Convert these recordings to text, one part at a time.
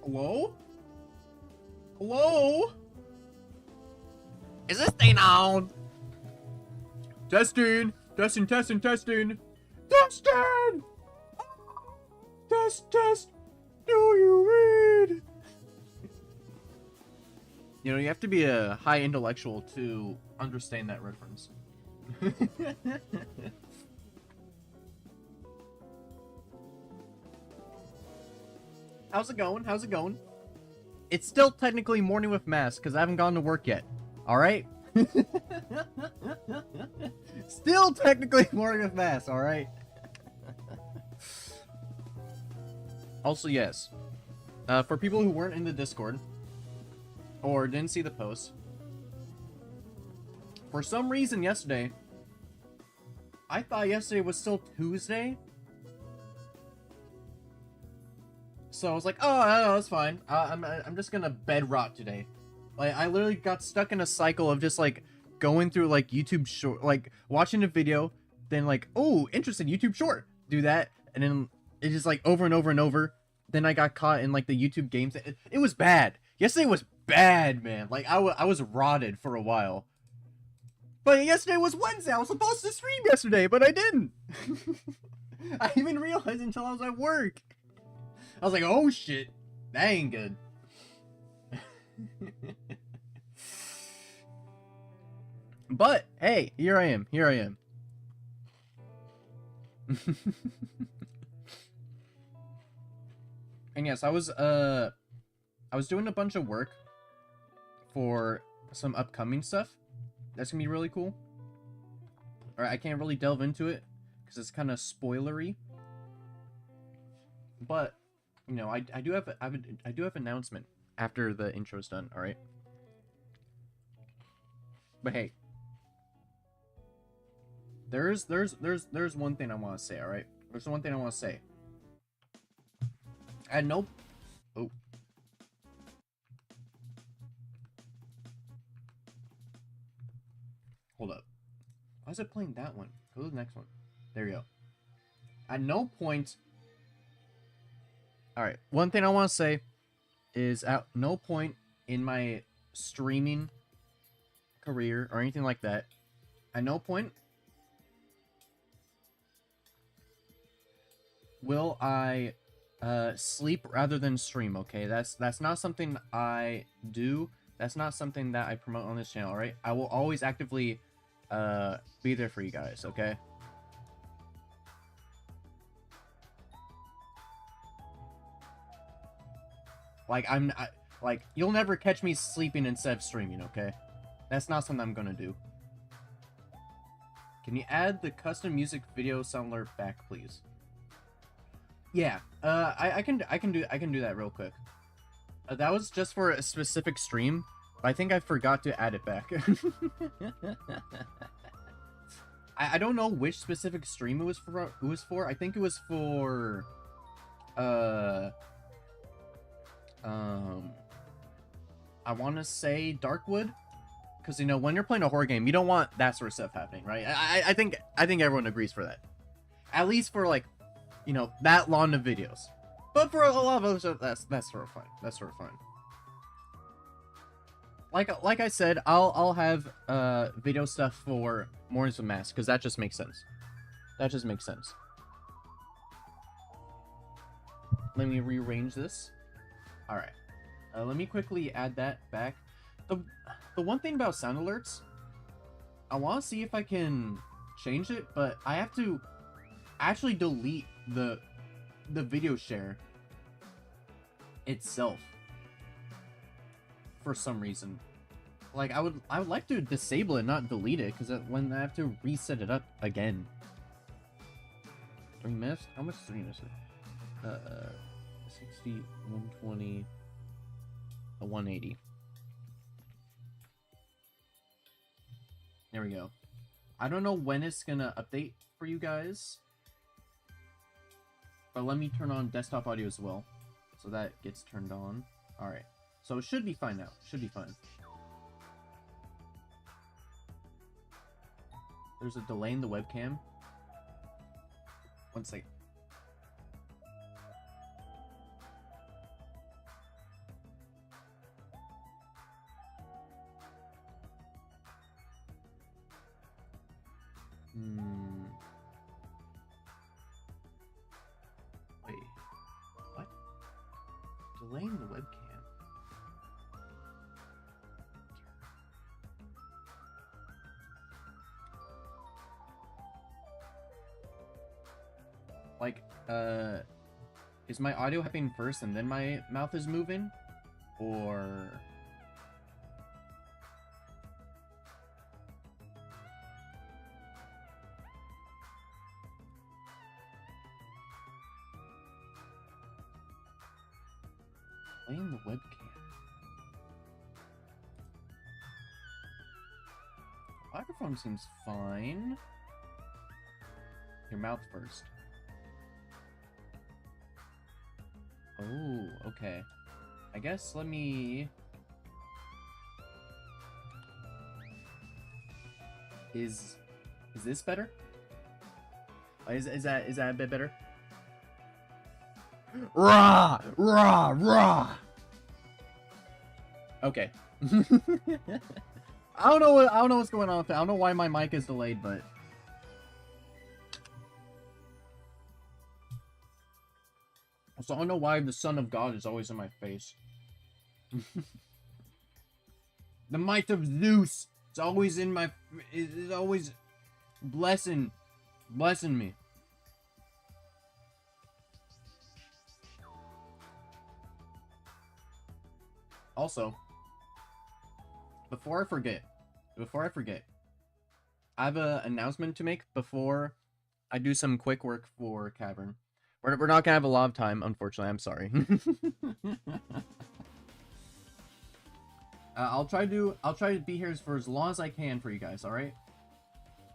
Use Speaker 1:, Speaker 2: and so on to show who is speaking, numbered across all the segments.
Speaker 1: Hello? Hello? Is this thing on? Testing! Testing, testing, testing! Testing! Test, test! Do you read? You know, you have to be a high intellectual to understand that reference. How's it going? How's it going? It's still technically morning with mass because I haven't gone to work yet. Alright? Still technically morning with mass, alright? Also, yes. For people who weren't in the Discord, or didn't see the post, for some reason yesterday, I thought yesterday was still Tuesday. So I was like, oh, no, that's fine. I'm just gonna bed rot today. Like, I literally got stuck in a cycle of just, like, going through, like, YouTube short, like, watching a video, then, like, oh, interesting, YouTube short. Do that, and then it's just, like, over and over and over. Then I got caught in, like, the YouTube games. It was bad. Yesterday was bad, man. Like, I was rotted for a while. But yesterday was Wednesday. I was supposed to stream yesterday, but I didn't. I didn't even realize until I was at work. I was like, oh, shit. That ain't good. But, hey, here I am. Here I am. And yes, I was doing a bunch of work for some upcoming stuff. That's gonna be really cool. Alright, I can't really delve into it because it's kind of spoilery. But, you know, I do have an announcement after the intro's done, alright? But hey, there's one thing I want to say, alright? There's one thing I want to say. I know. Oh. Hold up. Why is it playing that one? Go to the next one. There you go. At no point. Alright. One thing I want to say is at no point in my streaming career or anything like that, at no point will I sleep rather than stream, okay? That's not something I do. That's not something that I promote on this channel, right? I will always actively be there for you guys, okay? Like, like, you'll never catch me sleeping instead of streaming, okay? That's not something I'm gonna do. Can you add the custom music video sound alert back, please? Yeah, I can do that real quick. That was just for a specific stream, but I think I forgot to add it back. I don't know which specific stream it was for. I think it was for I want to say Darkwood, because you know when you're playing a horror game, you don't want that sort of stuff happening, right? I think everyone agrees for that. At least for like, you know, that long of videos. But for a lot of other stuff, that's sort of fine. That's sort of fine. Like I said, I'll have video stuff for Mornings with Mask because that just makes sense. That just makes sense. Let me rearrange this. All right. Let me quickly add that back. The one thing about sound alerts, I want to see if I can change it, but I have to actually delete the video share itself for some reason. Like I would like to disable it, not delete it, because when I have to reset it up again. 3 minutes? How much is 3 minutes? 60, 120, 180. There we go. I don't know when it's gonna update for you guys, but let me turn on desktop audio as well, so that gets turned on. Alright, so it should be fine now. Should be fine. There's a delay in the webcam. One second. Hmm. Wait. What? Delaying the webcam. Like, is my audio happening first and then my mouth is moving? Or... playing the webcam. The microphone seems fine. Your mouth first. Oh, okay. I guess let me... Is this better? Is that a bit better? Rah! Rah! Rah! Okay. I don't know what's going on with it. I don't know why my mic is delayed, but so I don't know why the Son of God is always in my face. The might of Zeus is always in my... is always blessing me. Also, before I forget, I have an announcement to make before I do some quick work for Cavern. We're not gonna have a lot of time, unfortunately. I'm sorry. I'll try to be here for as long as I can for you guys. All right.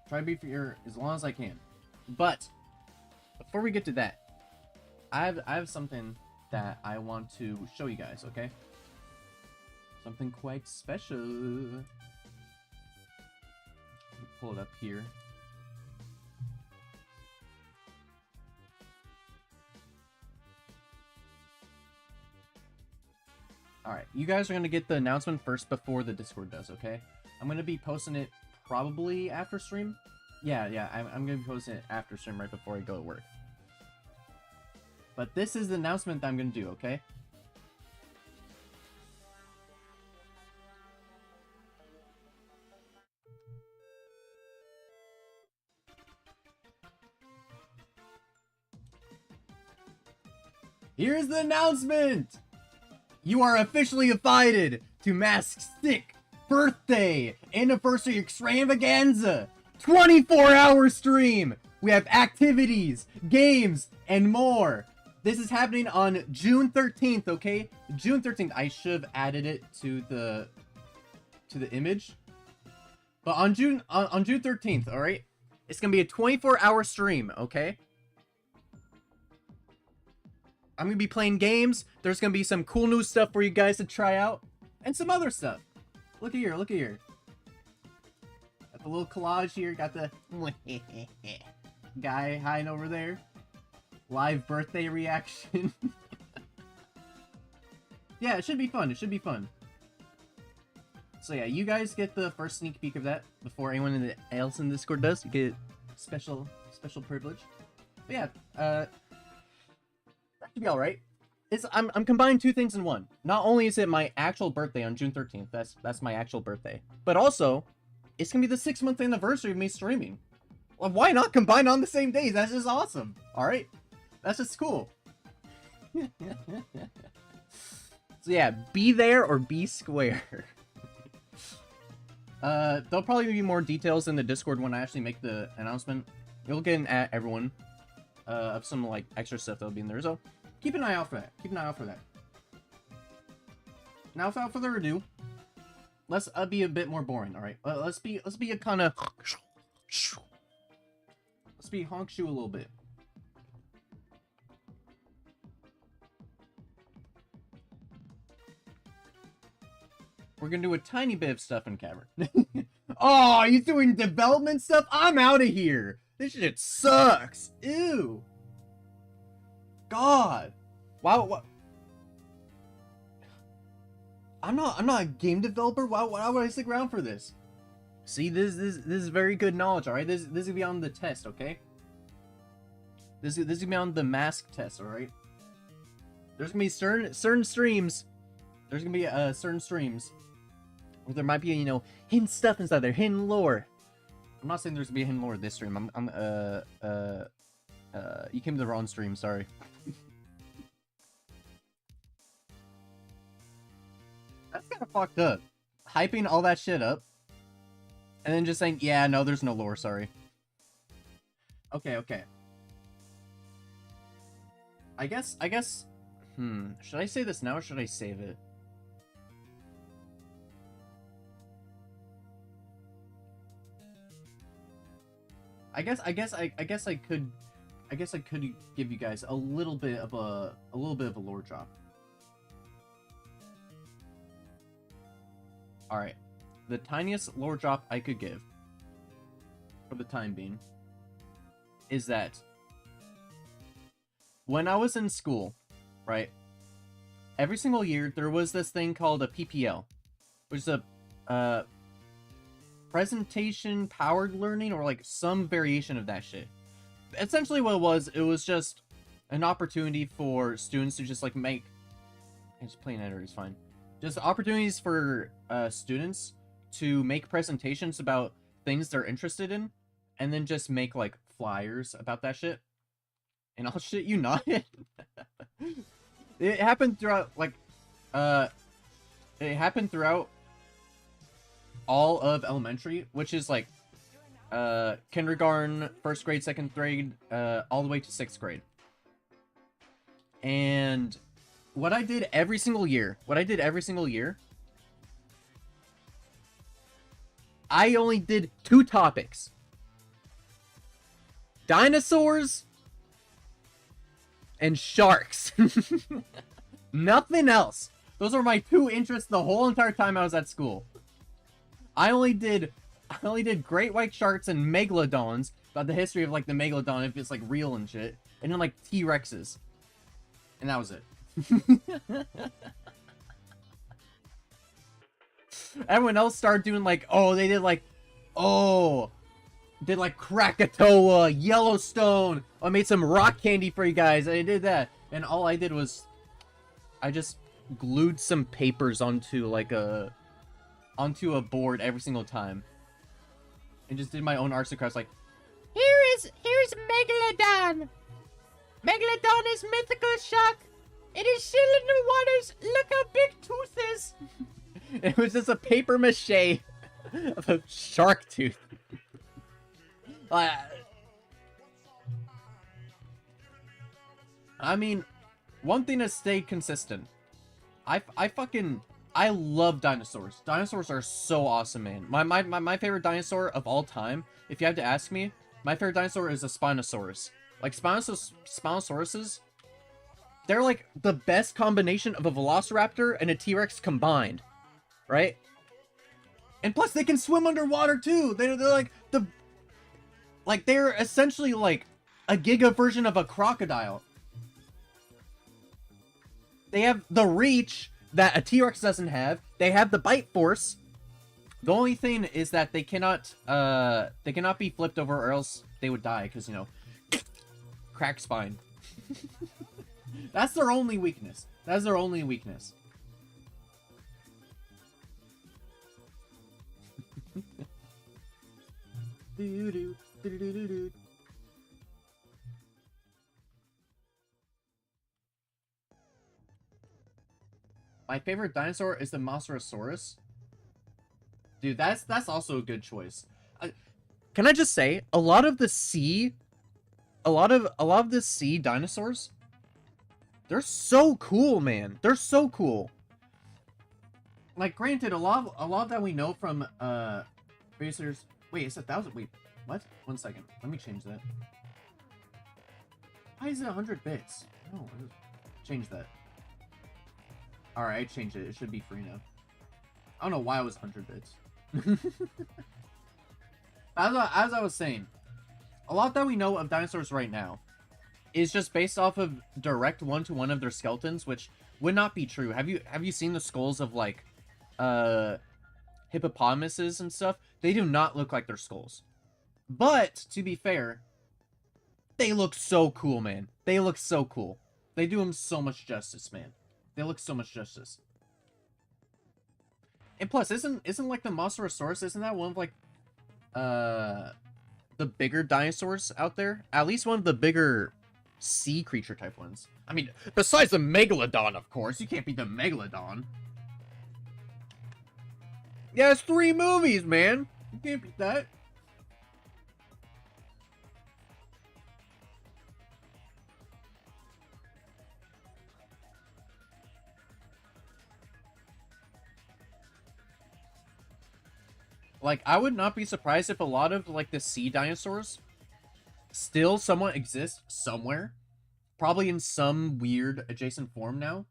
Speaker 1: Try to be here as long as I can. But before we get to that, I have something that I want to show you guys. Okay. Something quite special. Let me pull it up here. Alright, you guys are going to get the announcement first before the Discord does, okay? I'm going to be posting it probably after stream. Yeah, I'm going to be posting it after stream right before I go to work. But this is the announcement that I'm going to do, okay? Here's the announcement! You are officially invited to Mask's 6th birthday anniversary extravaganza! 24-hour stream! We have activities, games, and more. This is happening on June 13th, okay? June 13th. I should have added it to the image. But on June 13th, alright? It's gonna be a 24-hour stream, okay? I'm going to be playing games. There's going to be some cool new stuff for you guys to try out. And some other stuff. Look at here, look at here. Got the little collage here. Got the guy hiding over there. Live birthday reaction. Yeah, it should be fun. It should be fun. So yeah, you guys get the first sneak peek of that before anyone else in the Discord does. You get special privilege. But yeah, that should be alright. I'm combining two things in one. Not only is it my actual birthday on June 13th, that's my actual birthday, but also it's gonna be the 6-month anniversary of me streaming. Well, why not combine on the same days? That's just awesome. Alright? That's just cool. So yeah, be there or be square. There'll probably be more details in the Discord when I actually make the announcement. You'll get an at everyone of some like extra stuff that'll be in there. So keep an eye out for that. Keep an eye out for that. Now, without further ado, let's be a bit more boring. All right, let's be a kind of let's be honk shoe a little bit. We're gonna do a tiny bit of stuff in Cavern. Oh, you doing development stuff? I'm out of here. This shit sucks. Ew. God. Wow. What? I'm not a game developer. Why would I stick around for this? See, this is very good knowledge, alright? This is gonna be on the test, okay? This is gonna be on the mask test, alright? There's gonna be certain streams. There's gonna be certain streams where there might be, you know, hidden stuff inside there, hidden lore. I'm not saying there's gonna be a hidden lore this stream. You came to the wrong stream, sorry. That's kind of fucked up. Hyping all that shit up, and then just saying, yeah, no, there's no lore, sorry. Okay. I guess, should I say this now or should I save it? I guess I could give you guys a little bit of a lore drop. Alright. The tiniest lore drop I could give, for the time being, is that when I was in school, right, every single year there was this thing called a PPL, which is a presentation powered learning, or like some variation of that shit. Essentially what it was just an opportunity for students to just like make, just plain editor is fine. Just opportunities for students to make presentations about things they're interested in, and then just make like flyers about that shit. And I'll shit you not. It happened throughout like it happened throughout all of elementary, which is like kindergarten, 1st grade, 2nd grade, all the way to 6th grade. And what I did every single year, I only did 2 topics. Dinosaurs and sharks. Nothing else. Those are my 2 interests the whole entire time I was at school. I only did great white sharks and megalodons, about the history of like the megalodon, if it's like real and shit, and then like T-Rexes. And that was it. Everyone else started doing like, did like Krakatoa, Yellowstone. I made some rock candy for you guys. I did that, and all I did was I just glued some papers onto a board every single time, and just did my own arts and crafts. Like, here's Megalodon. Megalodon is mythical shark. It is still in the waters. Look how big Tooth is. It was just a paper mache of a shark tooth. I mean, one thing that stayed consistent. I love dinosaurs. Dinosaurs are so awesome, man. My favorite dinosaur of all time, if you had to ask me, my favorite dinosaur is a Spinosaurus. Like, Spinosauruses, they're like the best combination of a Velociraptor and a T-Rex combined, right? And plus, they can swim underwater too. They're they're essentially like a giga version of a crocodile. They have the reach that a T-Rex doesn't have. They have the bite force. The only thing is that they cannot be flipped over, or else they would die, because, you know, cracked spine. That's their only weakness. That's their only weakness. My favorite dinosaur is the Mosasaurus. Dude, that's also a good choice. Can I just say, a lot of the sea dinosaurs, they're so cool, man. They're so cool. Like, granted, a lot that we know from researchers. Wait, it's 1,000. Wait, what? 1 second. Let me change that. Why is it 100 bits? No, change that. Alright, I changed it. It should be free now. I don't know why it was 100 bits. As I was saying, a lot that we know of dinosaurs right now is just based off of direct one-to-one of their skeletons, which would not be true. Have you seen the skulls of like hippopotamuses and stuff? They do not look like their skulls. But, to be fair, they look so cool, man. They look so cool. They do them so much justice, man. They look so much justice. And plus, isn't like the Mosasaurus, isn't that one of like the bigger dinosaurs out there? At least one of the bigger sea creature type ones. I mean, besides the Megalodon, of course. You can't beat the Megalodon. Yeah, it's 3 movies, man. You can't beat that. Like, I would not be surprised if a lot of, like, the sea dinosaurs still somewhat exist somewhere. Probably in some weird adjacent form now.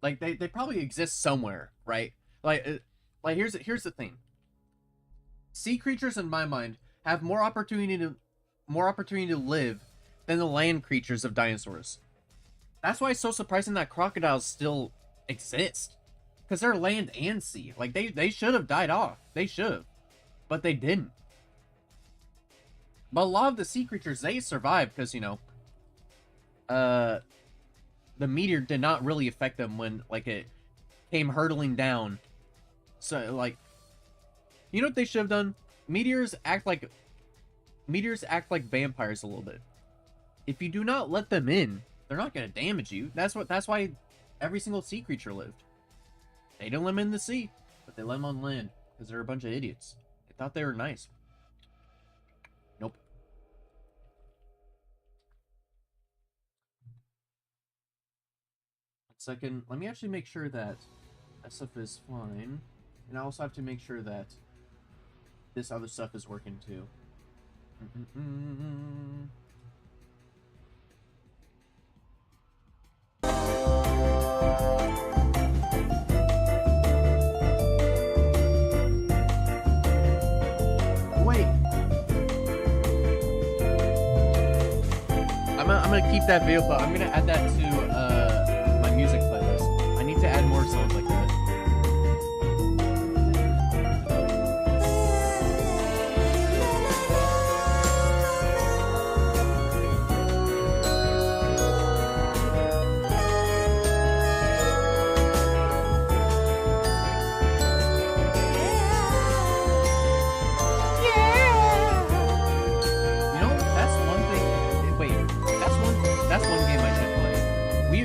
Speaker 1: Like, they probably exist somewhere, right? Like here's the thing. Sea creatures, in my mind, have more opportunity to live than the land creatures of dinosaurs. That's why it's so surprising that crocodiles still exist. Because they're land and sea. Like, they should have died off. They should have. But they didn't. But a lot of the sea creatures, they survived because, you know, the meteor did not really affect them when, like, it came hurtling down. So, like, you know what they should have done? Meteors act like vampires a little bit. If you do not let them in, they're not going to damage you. That's why every single sea creature lived. They didn't let them in the sea, but they let them on land because they're a bunch of idiots. They thought they were nice. Nope. One second. Let me actually make sure that stuff is fine. And I also have to make sure that this other stuff is working too. Wait. I'm gonna keep that video, but I'm gonna add that to my music playlist. I need to add more songs like that.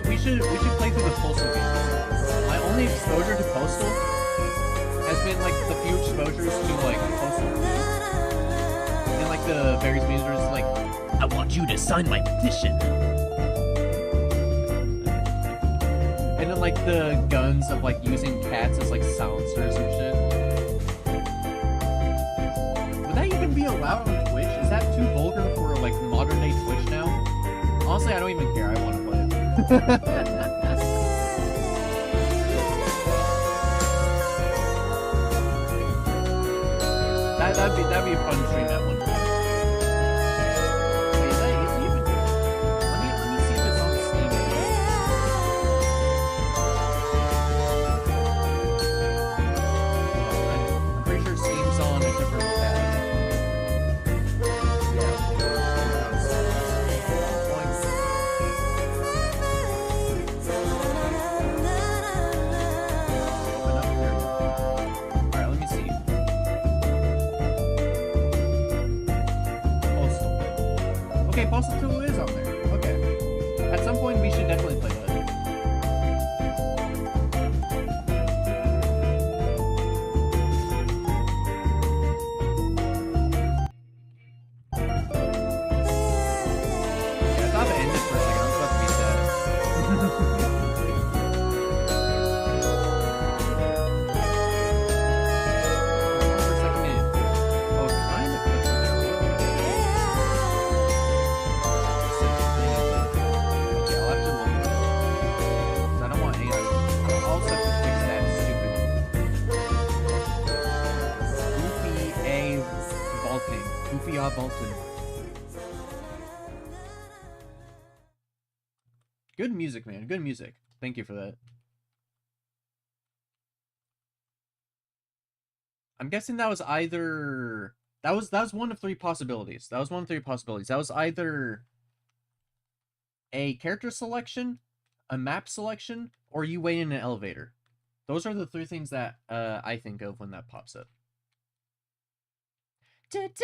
Speaker 1: We should play through the Postal games. My only exposure to Postal has been like the few exposures to like Postal and like the various memes where it's like, I want you to sign my petition. And then like the guns of like using cats as like silencers and shit. Would that even be allowed on Twitch? Is that too vulgar for like modern day Twitch now? Honestly, I don't even care. I want to play it. that'd be a fun stream at one time. Wait, is it even? Let me see if it's on Steam. I'm pretty sure Steam's on a different tab. Postal 2 is on there. Okay. At some point, we should definitely play that. Yeah, I thought it ended for a second. I was about to be sad. For a second, oh, kind of puts it there. Bolton. Good music, man. Good music. Thank you for that. I'm guessing that was either that was one of three possibilities. That was one of three possibilities. That was either a character selection, a map selection, or you wait in an elevator. Those are the three things that I think of when that pops up. What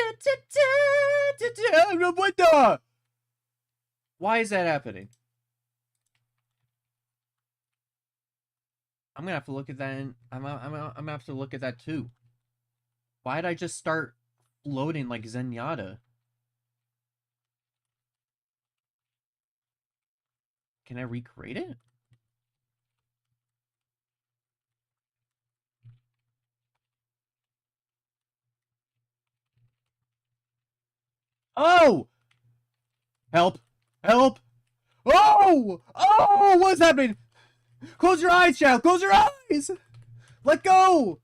Speaker 1: the? Why is that happening? I'm gonna have to look at that. I'm gonna have to look at that too. Why did I just start floating like Zenyatta? Can I recreate it? Oh! Help! Help! Oh! Oh! What's happening? Close your eyes, child! Close your eyes! Let go!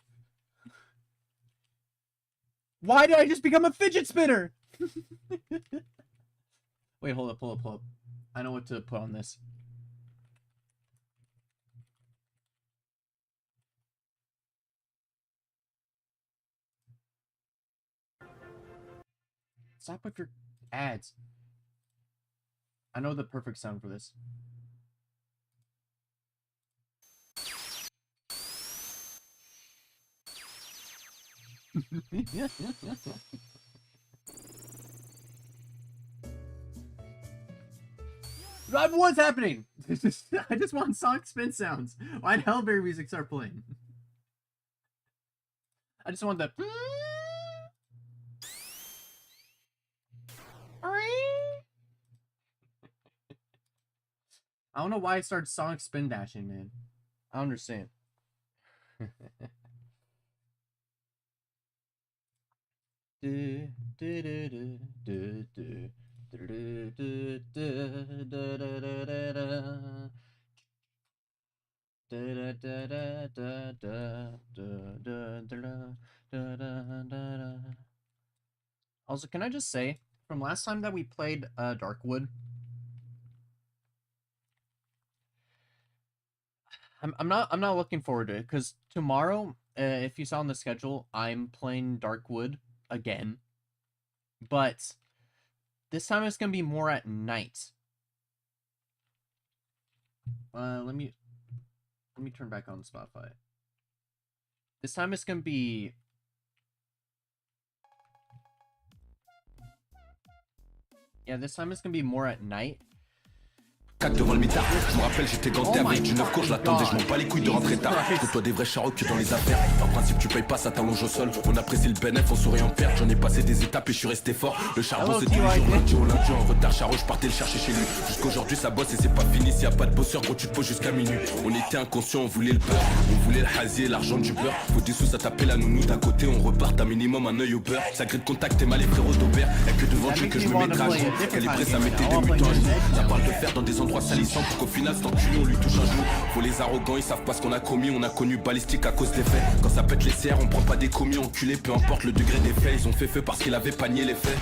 Speaker 1: Why did I just become a fidget spinner? Wait, hold up, pull up. I know what to put on this. Stop with your ads. I know the perfect sound for this. What's happening? I just want Sonic spin sounds. Why did Hellberry music start playing? I just want the. I don't know why I started Sonic spin dashing, man. I don't understand. Also, can I just say, from last time that we played Darkwood, I'm not looking forward to it, because tomorrow, if you saw on the schedule, I'm playing Darkwood again, but this time it's gonna be more at night. Let me turn back on Spotify. This time it's gonna be. Yeah, this time it's gonna be more at night.
Speaker 2: Devant le mitard, je me rappelle j'étais ganté avec du 9 cours, je l'attendais, je m'en bats les couilles de rentrer tard. Côtoie des vrais charros que dans les affaires. Par principe tu payes pas, ça t'allonge au sol. On apprécie le bénéf, on sourit en perte. J'en ai passé des étapes et je suis resté fort. Le charbon c'est tous les jours, lundi au lundi en retard. Charo, je partais le chercher chez lui. Jusqu'aujourd'hui ça bosse et c'est pas fini. S'il y a pas de bosseur, gros tu te poses jusqu'à minuit. On était inconscient, on voulait le beurre. On voulait le hasier, l'argent du beurre. Faut des sous, ça tapait la nounou d'un côté. On repart un minimum un œil au beurre. Ça grille de contact, t'es mal les frérots d'Aubert. Y'a que devant Dieu que je me mettrai à jour. Calibré, ça mettait des mutants à jour. Ça parle de faire dans des endroits salissants pour qu'au final cet enculé on lui touche un genou. Faut les arrogants, ils savent pas ce qu'on a commis. On a connu balistique à cause des faits. Quand ça pète les CR, on prend pas des commis enculés. Peu importe le degré des faits, ils ont fait feu parce qu'il avait panié les faits.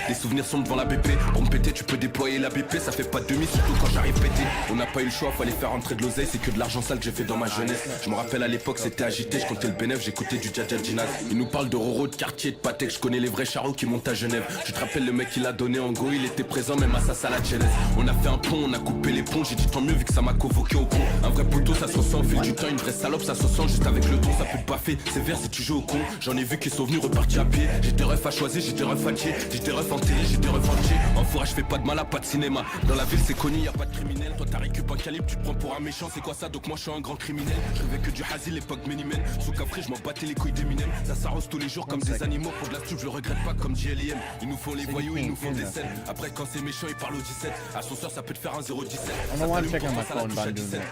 Speaker 2: Les souvenirs sont devant la BP. Pour me péter tu peux déployer la BP. Ça fait pas de demi surtout quand j'arrive pété. On n'a pas eu le choix, fallait faire rentrer de l'oseille. C'est que de l'argent sale que j'ai fait dans ma jeunesse. Je me rappelle à l'époque c'était agité. Je comptais le bénéf, j'écoutais du Dja Dja Ginaz. Ils nous parlent de Roro, de quartier, de Patek. Je connais les vrais charros qui montent à Genève. Tu te rappelles le mec qui l'a donné en go. Il était présent même à sa salade jeunesse. On a fait un pont, on a coupé les ponts. J'ai dit tant mieux vu que ça m'a convoqué au con. Un vrai poteau ça se sent au fil du temps. Une vraie salope ça se sent juste avec le ton. Ça peut pas faire sévère si tu joues au con. J'en ai vu qui sont venus repartir à pied. J'ai des refs à choisir, j'ai des refs à tier. J'ai des refs enterrés, j'ai des refs entiers. Enfoirage, je fais pas de mal à pas de cinéma. Dans la ville c'est connu, y'a pas de criminel. Toi t'as récup un calibre, tu te prends pour un méchant. C'est quoi ça donc moi je suis un grand criminel. Je rêvais que du Hasil, l'époque Ménimène. Sous Capri, je m'en battais les couilles d'Eminem. Ça s'arrose tous les jours comme des animaux. Pour de la stupe, je le regrette pas comme JLM. Ils nous font les voyous, ils nous font des scènes. Après quand c'est méchant, ils parlent au 17. Ascenseur ça peut te faire un 017.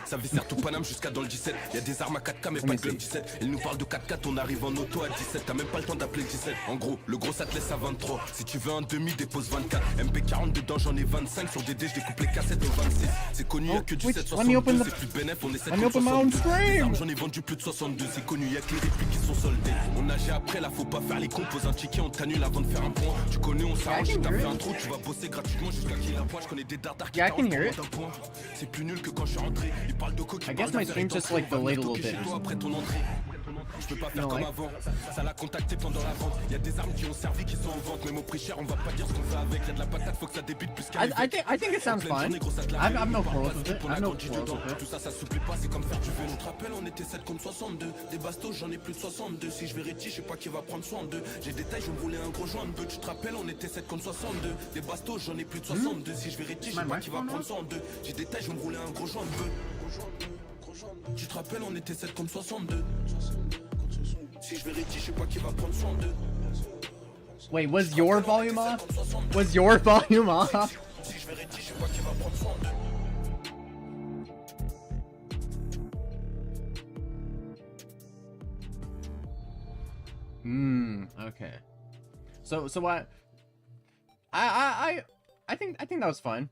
Speaker 2: Ça viscère tout Paname jusqu'à dans le 17. Y'a des armes à 4K mais pas de club 17. Ils nous parlent de 4K, on arrive en auto à 17. T'as même pas le temps d'appeler le 17. En gros, le gros ça te laisse à 23. Si tu veux un demi, dépose 24. MP40 dedans, j'en ai 25. Sur DD, je découpe les cassettes au 26. C'est connu, y'a que du 762. C'est plus bénéf, on essaie de 62. Les armes, j'en ai vendu plus de 62. C'est connu, y'a que les répliques qui sont soldées. On nageait après, là faut pas faire les cons. Pose un ticket, on t'annule avant de faire un point. Tu connais, on s'arrange, t'as fait un trou. Tu vas bosser gratuitement jusqu'à qu'il la pointe. Je connais des dardards qui t'arrangent d'un point. C'est plus nul que quand je suis rentré. Ils parlent de coq.
Speaker 1: I guess my stream's just like delayed a little bit.
Speaker 2: je peux pas
Speaker 1: You
Speaker 2: faire
Speaker 1: don't
Speaker 2: comme
Speaker 1: like?
Speaker 2: avant. Ça l'a contacté pendant la vente. Y a des armes qui ont servi, qui sont en vente. Même au prix cher, on va pas dire ce qu'on fait avec. Y a de la patate, faut que ça débute plus qu'à
Speaker 1: I think it sounds fine. I've no quarrels with it. I've no quarrels with it.
Speaker 2: Tout ça, ça s'oublie pas, c'est comme faire du vélo. Tu te rappelles, on était 7 contre 62. Des bastos, j'en ai plus de 62. Si je vérifie, je sais pas qui va prendre soin d'eux. J'ai des tailles, je me voulais un gros joint de bœuf. Tu te rappelles, on était 7 contre 62. Des bastos, j'en ai plus de 62. Si je vérifie, je sais pas qui va prendre soin d'eux. J'ai des tailles, je me voulais un gros joint de bœuf. Tu te rappelles, on était 7 contre 62. Si je vérifie, je sais pas qui va prendre soin d'eux.
Speaker 1: Wait, was your volume off? Was your volume off?
Speaker 2: Si je vérifie, je sais pas qui va prendre soin d'eux.
Speaker 1: Okay. So what? I think that was fine.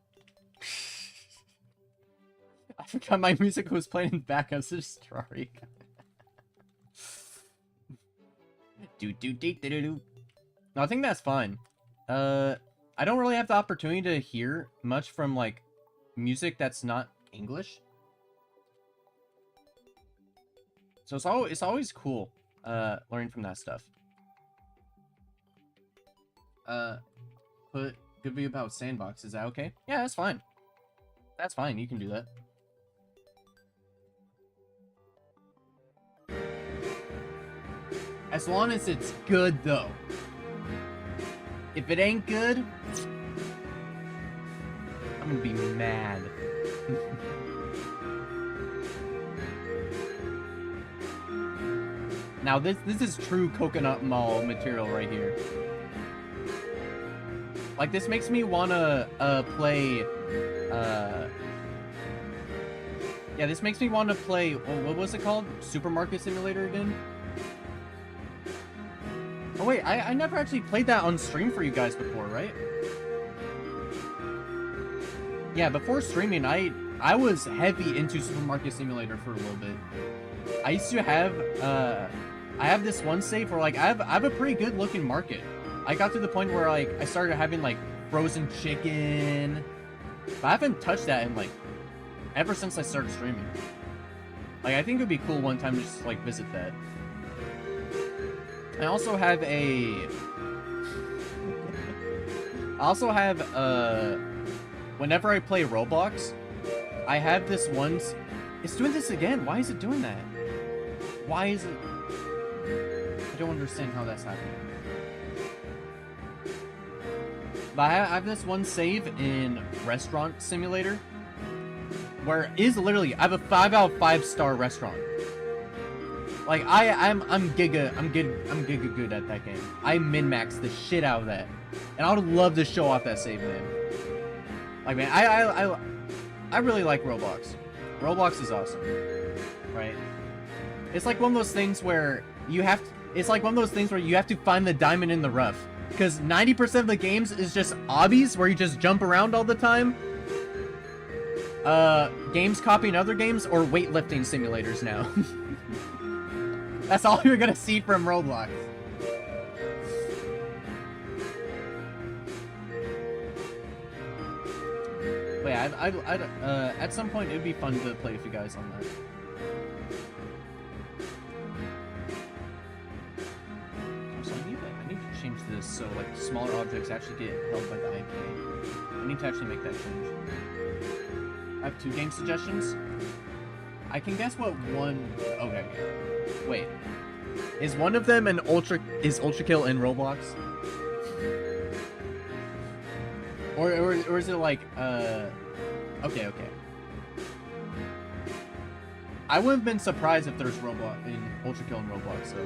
Speaker 1: I forgot my music was playing in the back. I was just sorry. Do. No, I think that's fine. I don't really have the opportunity to hear much from like music that's not English. So it's always cool learning from that stuff. Put good video about Sandbox. Is that okay? Yeah, that's fine. That's fine. You can do that. As long as it's good, though. If it ain't good, I'm gonna be mad. Now this is true coconut mall material right here. Like, this makes me wanna play yeah, this makes me want to play, what was it called? Supermarket Simulator again? Oh wait, I never actually played that on stream for you guys before, right? Yeah, before streaming, I was heavy into Supermarket Simulator for a little bit. I used to have, I have this one save where, like, I have a pretty good looking market. I got to the point where, like, I started having, like, frozen chicken. But I haven't touched that in, like, ever since I started streaming. Like, I think it would be cool one time to just, like, visit that. I also have whenever I play Roblox, I have this one... It's doing this again. Why is it doing that? Why is it... I don't understand how that's happening. But I have this one save in Restaurant Simulator where it is literally, I have a 5 out of 5 star restaurant. Like, I'm giga good at that game. I min-max the shit out of that. And I would love to show off that save, man. Like, man, I really like Roblox. Roblox is awesome. Right? It's like one of those things where you have to, it's like one of those things where you have to find the diamond in the rough. Because 90% of the games is just obbies where you just jump around all the time. Games copying other games, or weightlifting simulators now. That's all you're gonna see from Roblox. But yeah, at some point it'd be fun to play with you guys on that. So I need to change this so like smaller objects actually get held by the IPA. I need to actually make that change. I have 2 game suggestions. I can guess what one... Okay. Wait. Is one of them is Ultra Kill in Roblox? Or is it like, okay. I wouldn't have been surprised if there's Roblox in Ultra Kill in Roblox, so...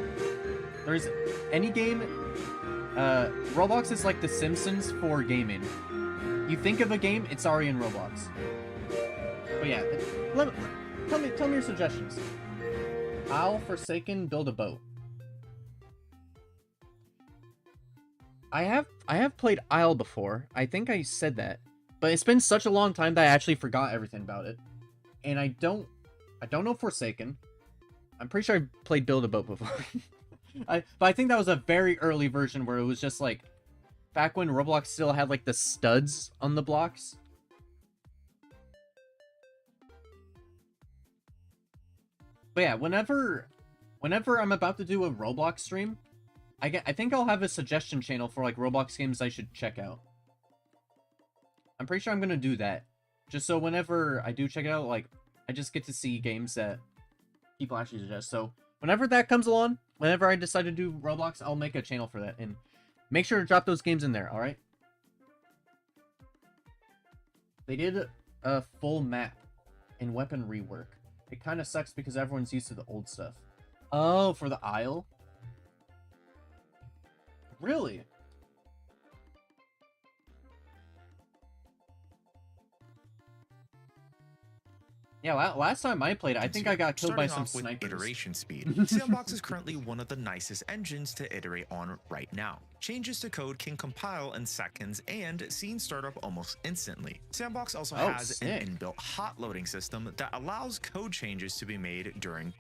Speaker 1: There's any game... Roblox is like The Simpsons for gaming. You think of a game, it's already in Roblox. But yeah, tell me your suggestions. I'll Forsaken build a boat. I have played Isle before. I think I said that, but it's been such a long time that I actually forgot everything about it. And I don't know Forsaken. I'm pretty sure I played Build a Boat before. But I think that was a very early version where it was just like back when Roblox still had like the studs on the blocks. But yeah, whenever whenever I'm about to do a Roblox stream, I think I'll have a suggestion channel for like Roblox games I should check out. I'm pretty sure I'm gonna do that, just so whenever I do check it out, like I just get to see games that people actually suggest. So whenever that comes along, whenever I decide to do Roblox, I'll make a channel for that and make sure to drop those games in there. All right. They did a full map and weapon rework. It kind of sucks because everyone's used to the old stuff. Oh, for the aisle? Really? Yeah, last time I played it, I think I got killed by some snipers.
Speaker 3: Iteration speed. Sandbox is currently one of the nicest engines to iterate on right now. Changes to code can compile in seconds and scene startup almost instantly. Sandbox also has an inbuilt hot loading system that allows code changes to be made during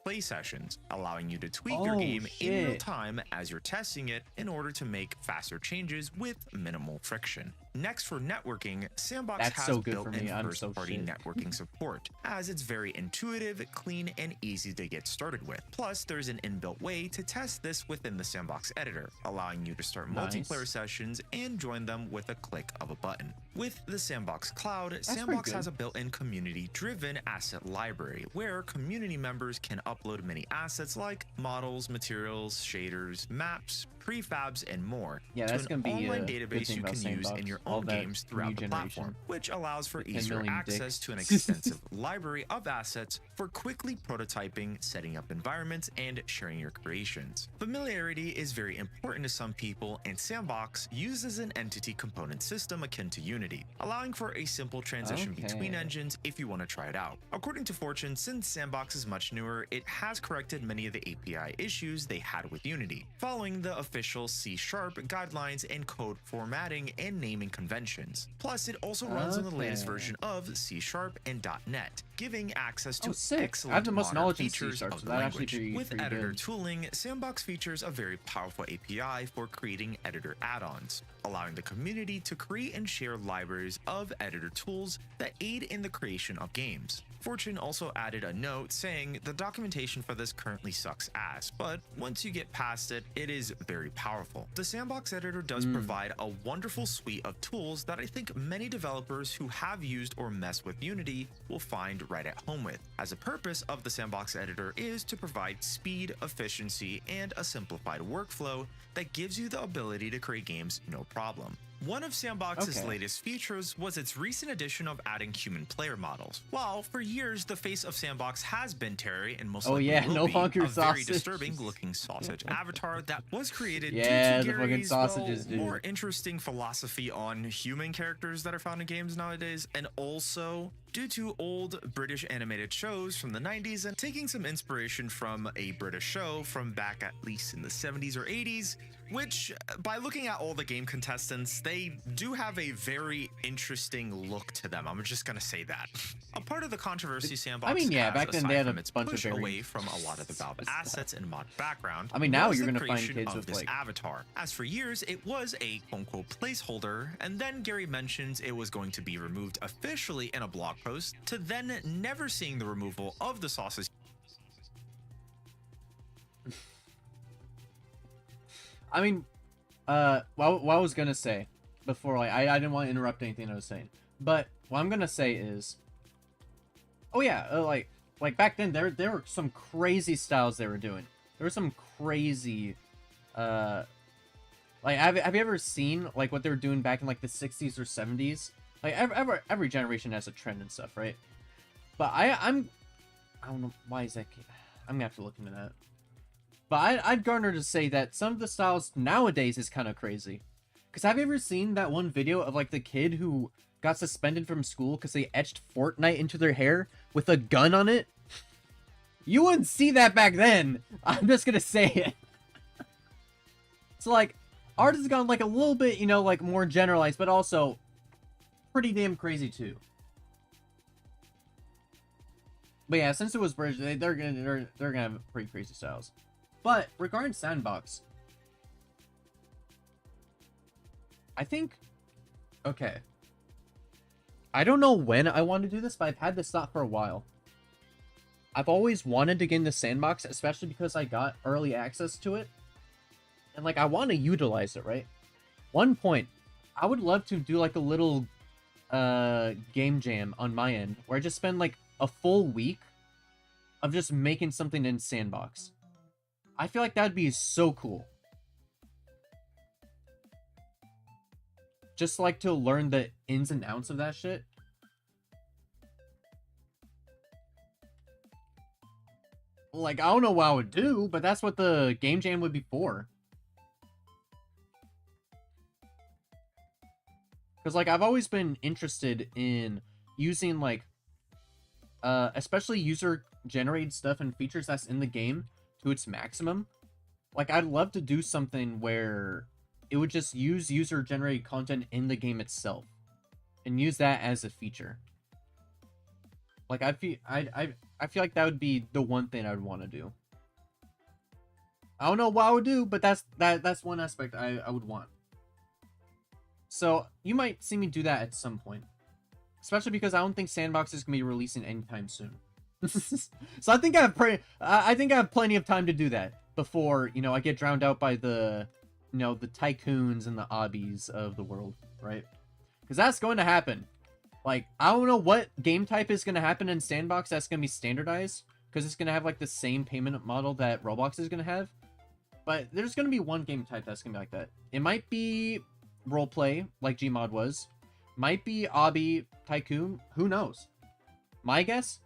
Speaker 3: play sessions, allowing you to tweak your game in real time as you're testing it in order to make faster changes with minimal friction. Next, for networking, Sandbox has built-in first-party networking support, as it's very intuitive, clean, and easy to get started with. Plus, there's an inbuilt way to test this within the Sandbox editor, allowing you to start multiplayer sessions and join them with a click of a button. With the Sandbox Cloud, Sandbox has a built-in community-driven asset library, where community members can upload many assets like models, materials, shaders, maps, prefabs, and more to an online database you can use in your own games throughout the platform, which allows for easier access to an extensive library of assets for quickly prototyping, setting up environments, and sharing your creations. Familiarity is very important to some people, and Sandbox uses an entity component system akin to Unity, allowing for a simple transition between engines if you want to try it out. According to Fortune, since Sandbox is much newer, it has corrected many of the API issues they had with Unity, following the official C# guidelines and code formatting and naming conventions. Plus, it also runs on the latest version of C# and .NET, giving access to excellent modern features of the language. With editor tooling, Sandbox features a very powerful API for creating editor add-ons, allowing the community to create and share libraries of editor tools that aid in the creation of games. Fortune also added a note saying the documentation for this currently sucks ass, but once you get past it, it is very powerful. The Sandbox editor does provide a wonderful suite of tools that I think many developers who have used or messed with Unity will find right at home with, as the purpose of the Sandbox editor is to provide speed, efficiency, and a simplified workflow that gives you the ability to create games no problem. One of Sandbox's latest features was its recent addition of adding human player models. While for years the face of Sandbox has been Terry and most likely will be a very disturbing looking sausage avatar that was created due to Gary's more interesting philosophy on human characters that are found in games nowadays, and also due to old British animated shows from the 90s and taking some inspiration from a British show from back at least in the 70s or 80s, which, by looking at all the game contestants, they do have a very interesting look to them. I'm just gonna say that. A part of the controversy Sandbox
Speaker 1: back then they had a bunch
Speaker 3: push
Speaker 1: of
Speaker 3: away from a lot of the Valve assets and mod background.
Speaker 1: Now you're gonna find kids with
Speaker 3: this avatar. As for years, it was a quote-unquote placeholder, and then Gary mentions it was going to be removed officially in a blog post, to then never seeing the removal of the sausage.
Speaker 1: What I was gonna say before, I didn't want to interrupt anything I was saying, but what I'm gonna say is, like back then there were some crazy styles they were doing. There were some crazy, have you ever seen like what they were doing back in like the 60s or 70s? Like every generation has a trend and stuff, right? But I don't know why is that. I'm gonna have to look into that. But I'd garner to say that some of the styles nowadays is kind of crazy. Because have you ever seen that one video of like the kid who got suspended from school because they etched Fortnite into their hair with a gun on it? You wouldn't see that back then. I'm just gonna say it. So like, art has gone like a little bit, like more generalized, but also pretty damn crazy too. But yeah, since it was British, they're gonna have pretty crazy styles. But regarding Sandbox, I think, I don't know when I want to do this, but I've had this thought for a while. I've always wanted to get into Sandbox, especially because I got early access to it. And, like, I want to utilize it, right? One point, I would love to do, like, a little game jam on my end, where I just spend, like, a full week of just making something in Sandbox. I feel like that'd be so cool. Just, like, to learn the ins and outs of that shit. Like, I don't know what I would do, but that's what the game jam would be for. Because, like, I've always been interested in using, like, especially user-generated stuff and features that's in the game to its maximum. Like, I'd love to do something where it would just use user-generated content in the game itself and use that as a feature. Like, I feel like that would be the one thing I would want to do. I don't know what I would do, but that's one aspect I would want. So, you might see me do that at some point. Especially because I don't think Sandbox is going to be releasing anytime soon. So I think I have plenty of time to do that before, you know, I get drowned out by the, you know, the tycoons and the obbies of the world, right? Because that's going to happen. Like, I don't know what game type is going to happen in Sandbox that's going to be standardized, because it's going to have, like, the same payment model that Roblox is going to have. But there's going to be one game type that's going to be like that. It might be roleplay, like Gmod was. Might be obby, tycoon. Who knows? My guess?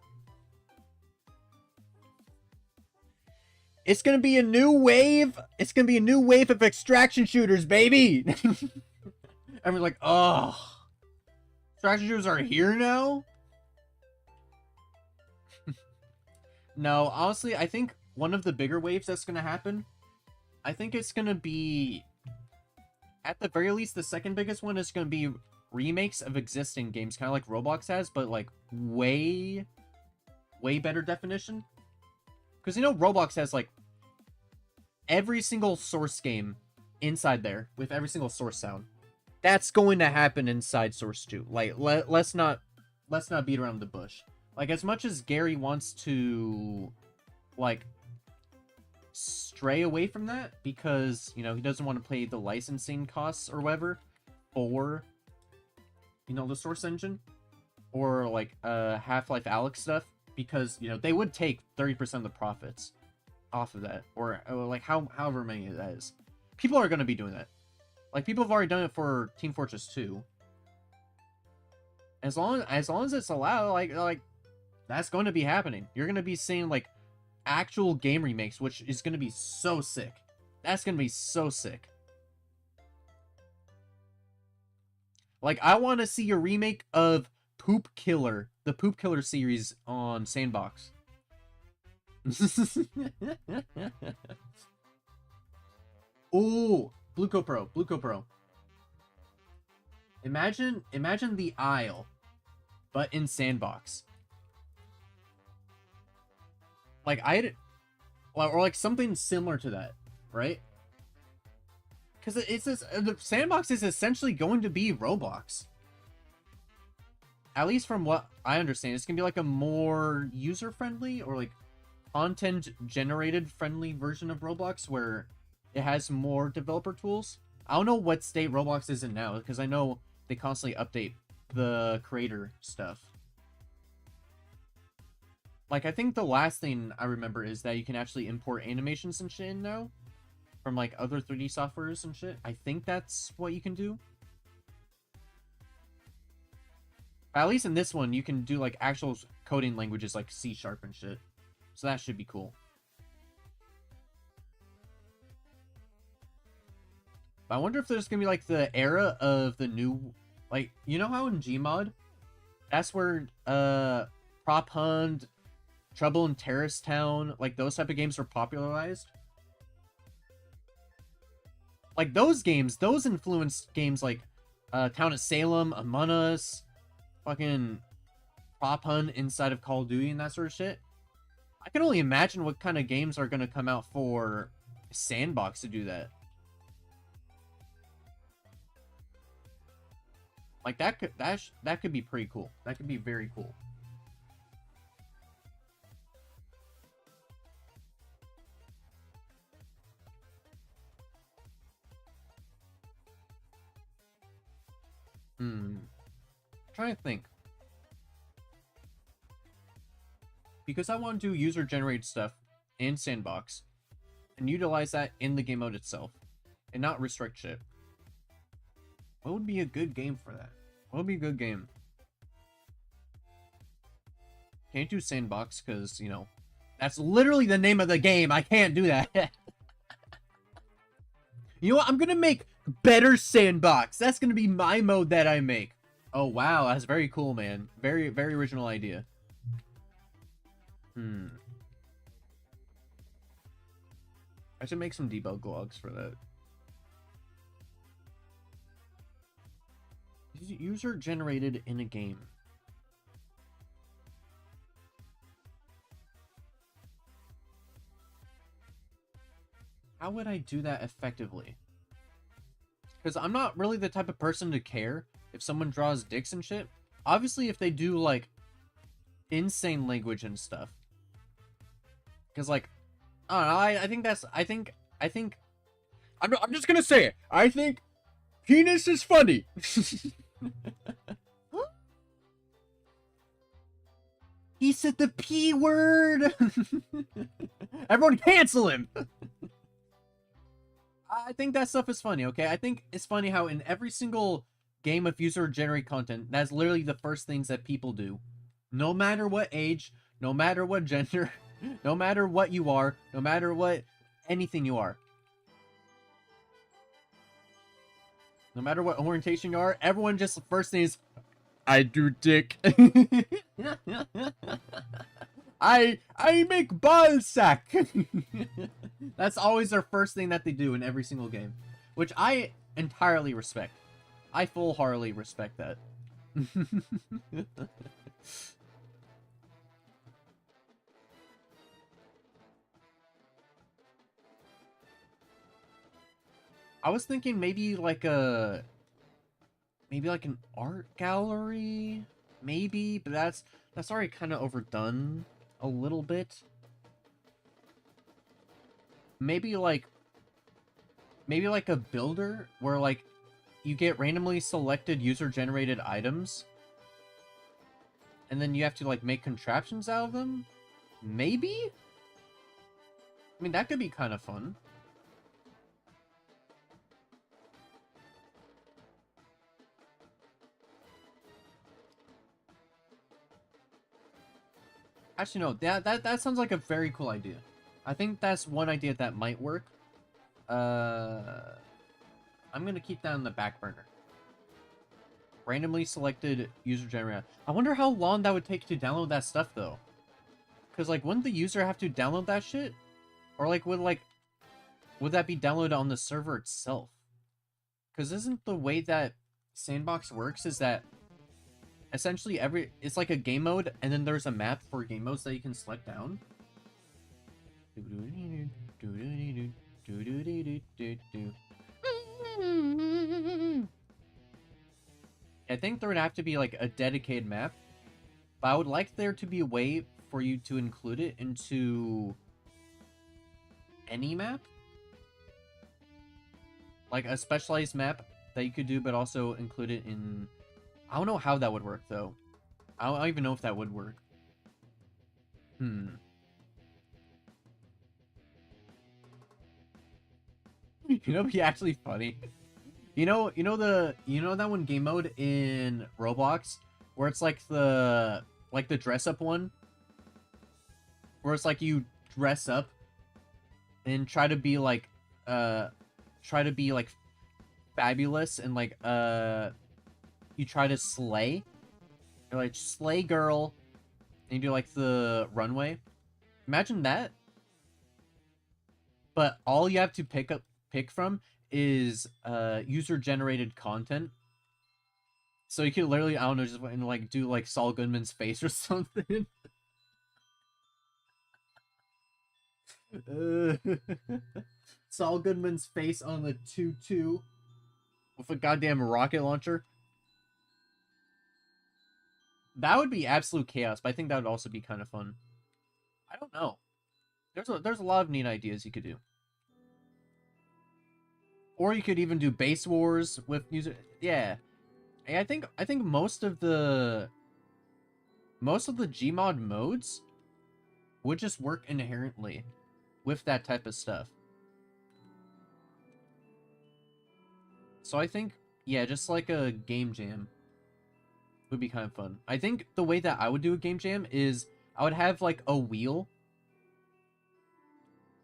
Speaker 1: It's going to be a new wave. It's going to be a new wave of extraction shooters, baby. Everyone's like, oh. Extraction shooters are here now? No, honestly, I think one of the bigger waves that's going to happen, I think it's going to be, at the very least, the second biggest one is going to be remakes of existing games, kind of like Roblox has, but like way better definition. Because, you know, Roblox has like every single source game inside there with every single source sound. That's going to happen inside Source 2. Like, let's not beat around the bush. Like, as much as Gary wants to, like, stray away from that because, you know, he doesn't want to pay the licensing costs or whatever for, you know, the Source engine or, like, Half-Life Alyx stuff, because, you know, they would take 30% of the profits off of that, or like, however many that is. People are going to be doing that. Like, people have already done it for Team Fortress 2. As long as it's allowed, like that's going to be happening. You're going to be seeing, like, actual game remakes, which is going to be so sick. That's going to be so sick. Like, I want to see a remake of Poop Killer, the Poop Killer series on Sandbox. Ooh, Blue Pro. Imagine the Isle, but in Sandbox. Like, or like something similar to that, right? Because the Sandbox is essentially going to be Roblox. At least from what I understand, it's gonna be like a more user-friendly or like content-generated friendly version of Roblox where it has more developer tools. I don't know what state Roblox is in now, because I know they constantly update the creator stuff. Like, I think the last thing I remember is that you can actually import animations and shit in now from, like, other 3D softwares and shit. I think that's what you can do. At least in this one, you can do, like, actual coding languages like C# and shit. So that should be cool. But I wonder if there's gonna be, like, the era of the new... Like, you know how in Gmod, that's where, Prop Hunt, Trouble in Terrace Town, like, those type of games were popularized? Like, those games, those influenced games like, Town of Salem, Among Us, fucking Prop Hunt inside of Call of Duty and that sort of shit. I can only imagine what kind of games are gonna come out for Sandbox to do that. Like, that could be pretty cool. That could be very cool. Trying to think. Because I want to do user-generated stuff in Sandbox and utilize that in the game mode itself and not restrict shit. What would be a good game for that? What would be a good game? Can't do Sandbox because, you know, that's literally the name of the game. I can't do that. You know what? I'm gonna make better Sandbox. That's gonna be my mode that I make. Oh, wow. That's very cool, man. Very, very original idea. I should make some debug logs for that. User generated in a game. How would I do that effectively? Because I'm not really the type of person to care if someone draws dicks and shit. Obviously, if they do, like, insane language and stuff. Because, like, I don't know, I think that's, I think, I'm just gonna say it. I think penis is funny. He said the P word. Everyone cancel him. I think that stuff is funny, okay? I think it's funny how in every single game of user-generated content, that's literally the first things that people do. No matter what age, no matter what gender, no matter what you are, no matter what anything you are. No matter what orientation you are, everyone just the first thing is, I do dick. I make ball sack. That's always their first thing that they do in every single game, which I entirely respect. I full-heartedly respect that. I was thinking maybe like an art gallery, maybe, but that's already kind of overdone a little bit. Maybe like a builder where like you get randomly selected user-generated items and then you have to like make contraptions out of them. Maybe? I mean, that could be kind of fun. Actually, no, that sounds like a very cool idea. I think that's one idea that might work. I'm gonna keep that on the back burner. Randomly selected user generated. I wonder how long that would take to download that stuff, though. Because, like, wouldn't the user have to download that shit? Or, like, would that be downloaded on the server itself? Because isn't the way that Sandbox works is that essentially it's like a game mode, and then there's a map for game modes that you can select down. I think there would have to be like a dedicated map, but I would like there to be a way for you to include it into any map. Like a specialized map that you could do, but also include it in... I don't know how that would work, though. I don't even know if that would work. You know, it'd be actually funny. You know that one game mode in Roblox where it's like the dress up one, where it's like you dress up and try to be like fabulous and like you try to slay. You're like slay girl, and you do like the runway. Imagine that. But all you have to pick from is user-generated content. So you could literally, I don't know, just like do like Saul Goodman's face or something. Saul Goodman's face on the tutu with a goddamn rocket launcher. That would be absolute chaos, but I think that would also be kind of fun. I don't know. There's a lot of neat ideas you could do. Or you could even do base wars with user... Yeah. I think most of the Gmod modes would just work inherently with that type of stuff. So I think, yeah, just like a game jam would be kind of fun. I think the way that I would do a game jam is I would have like a wheel.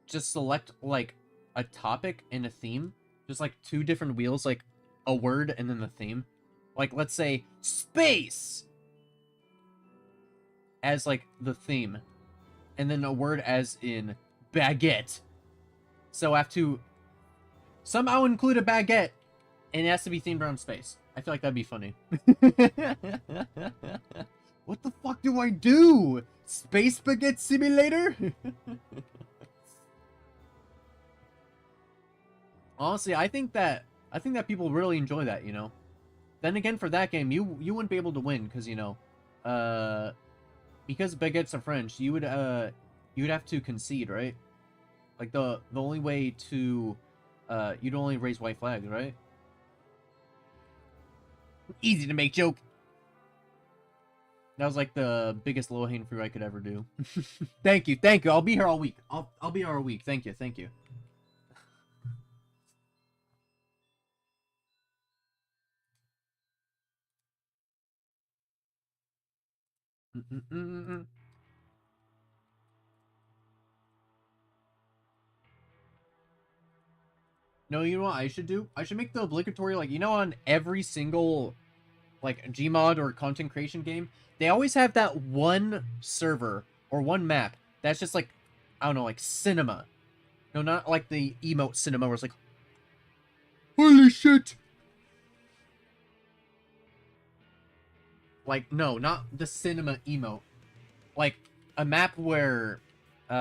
Speaker 1: Just select like a topic and a theme. Just like 2 different wheels, like a word and then the theme. Like, let's say space as like the theme. And then a word as in baguette. So I have to somehow include a baguette, and it has to be themed around space. I feel like that'd be funny. What the fuck do I do? Space Baguette Simulator? Honestly, I think that people really enjoy that, you know. Then again, for that game, you wouldn't be able to win because, you know, because baguettes are French, you would have to concede, right? Like the only way to you'd only raise white flags, right? Easy to make joke. That was like the biggest low-hanging fruit I could ever do. Thank you. I'll be here all week. I'll be here all week. Thank you. No, you know what I should do? I should make the obligatory, like, you know, on every single, like, Gmod or content creation game, they always have that one server or one map that's just, like, I don't know, like, cinema. No, not like the emote cinema where it's like, holy shit! Like, no, not the cinema emote. Like, a map where, you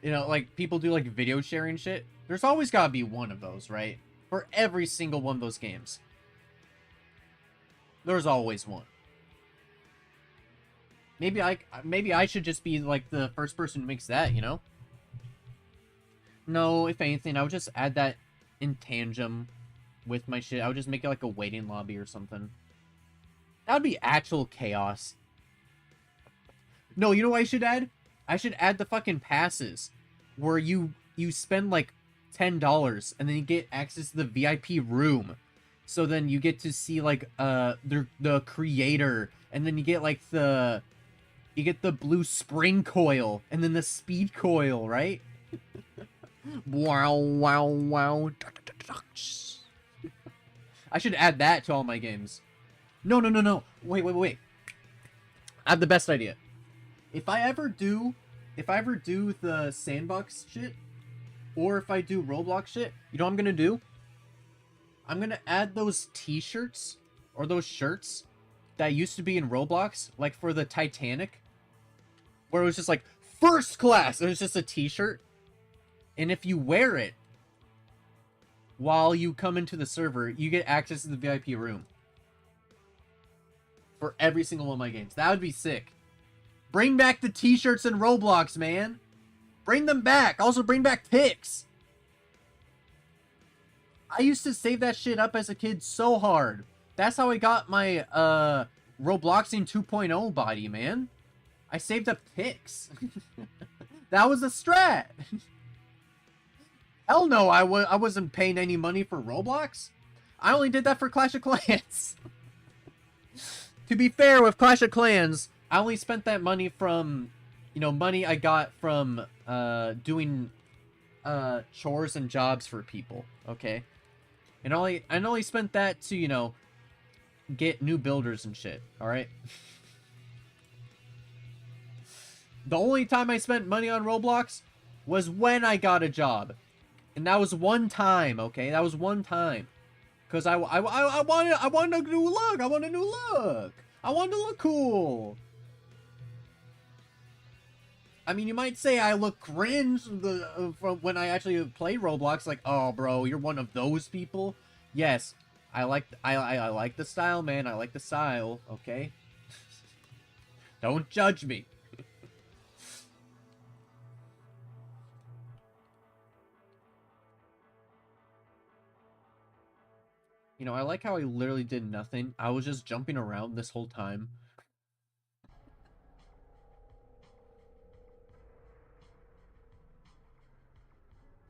Speaker 1: know, like, people do, like, video sharing shit. There's always gotta be one of those, right? For every single one of those games. There's always one. Maybe I should just be, like, the first person who makes that, you know? No, if anything, I would just add that in tangent with my shit. I would just make it, like, a waiting lobby or something. That would be actual chaos. No, you know what I should add? I should add the fucking passes where you spend like $10 and then you get access to the VIP room. So then you get to see like the creator, and then you get like the blue spring coil and then the speed coil, right? Wow. I should add that to all my games. No. Wait. I have the best idea. If I ever do the sandbox shit, or if I do Roblox shit, you know what I'm gonna do? I'm gonna add those t-shirts, or those shirts, that used to be in Roblox, like for the Titanic, where it was just like, first class! It was just a t-shirt. And if you wear it while you come into the server, you get access to the VIP room. For every single one of my games. That would be sick. Bring back the t-shirts in Roblox, man. Bring them back. Also, bring back pics. I used to save that shit up as a kid so hard. That's how I got my, Robloxing 2.0 body, man. I saved up pics. That was a strat. Hell no, I wasn't paying any money for Roblox. I only did that for Clash of Clans. To be fair, with Clash of Clans, I only spent that money from, you know, money I got from doing chores and jobs for people, okay? And I only spent that to, you know, get new builders and shit, alright? The only time I spent money on Roblox was when I got a job. And that was one time, okay? That was one time. Because I wanted a new look. I want a new look. I want to look cool. I mean, you might say I look cringe from when I actually play Roblox. Like, oh, bro, you're one of those people. Yes, I like the style, man. I like the style. Okay. Don't judge me. You know, I like how I literally did nothing. I was just jumping around this whole time.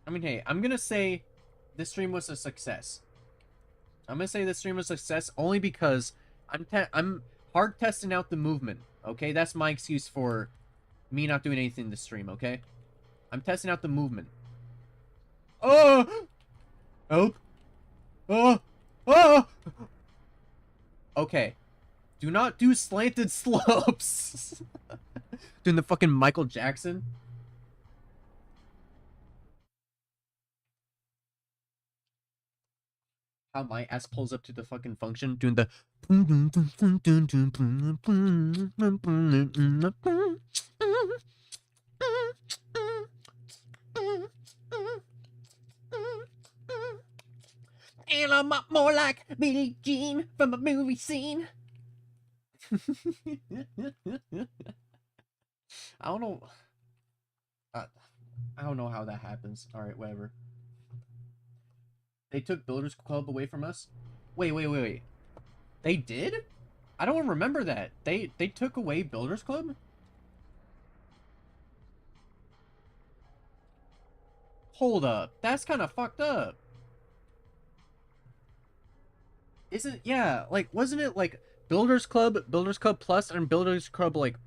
Speaker 1: I mean, hey, I'm gonna say this stream was a success. I'm gonna say this stream was a success only because I'm hard testing out the movement. Okay, that's my excuse for me not doing anything this stream. Okay, I'm testing out the movement. Oh, oh, oh, oh. Okay, do not do slanted slopes. Doing the fucking Michael Jackson. How my ass pulls up to the fucking function, doing the. And I'm more like Billie Jean from a movie scene. I don't know. I don't know how that happens. All right, whatever. They took Builders Club away from us? Wait. They did? I don't remember that. They took away Builders Club? Hold up. That's kind of fucked up. Isn't, yeah, like, wasn't it like Builders Club Plus, and Builders Club, like,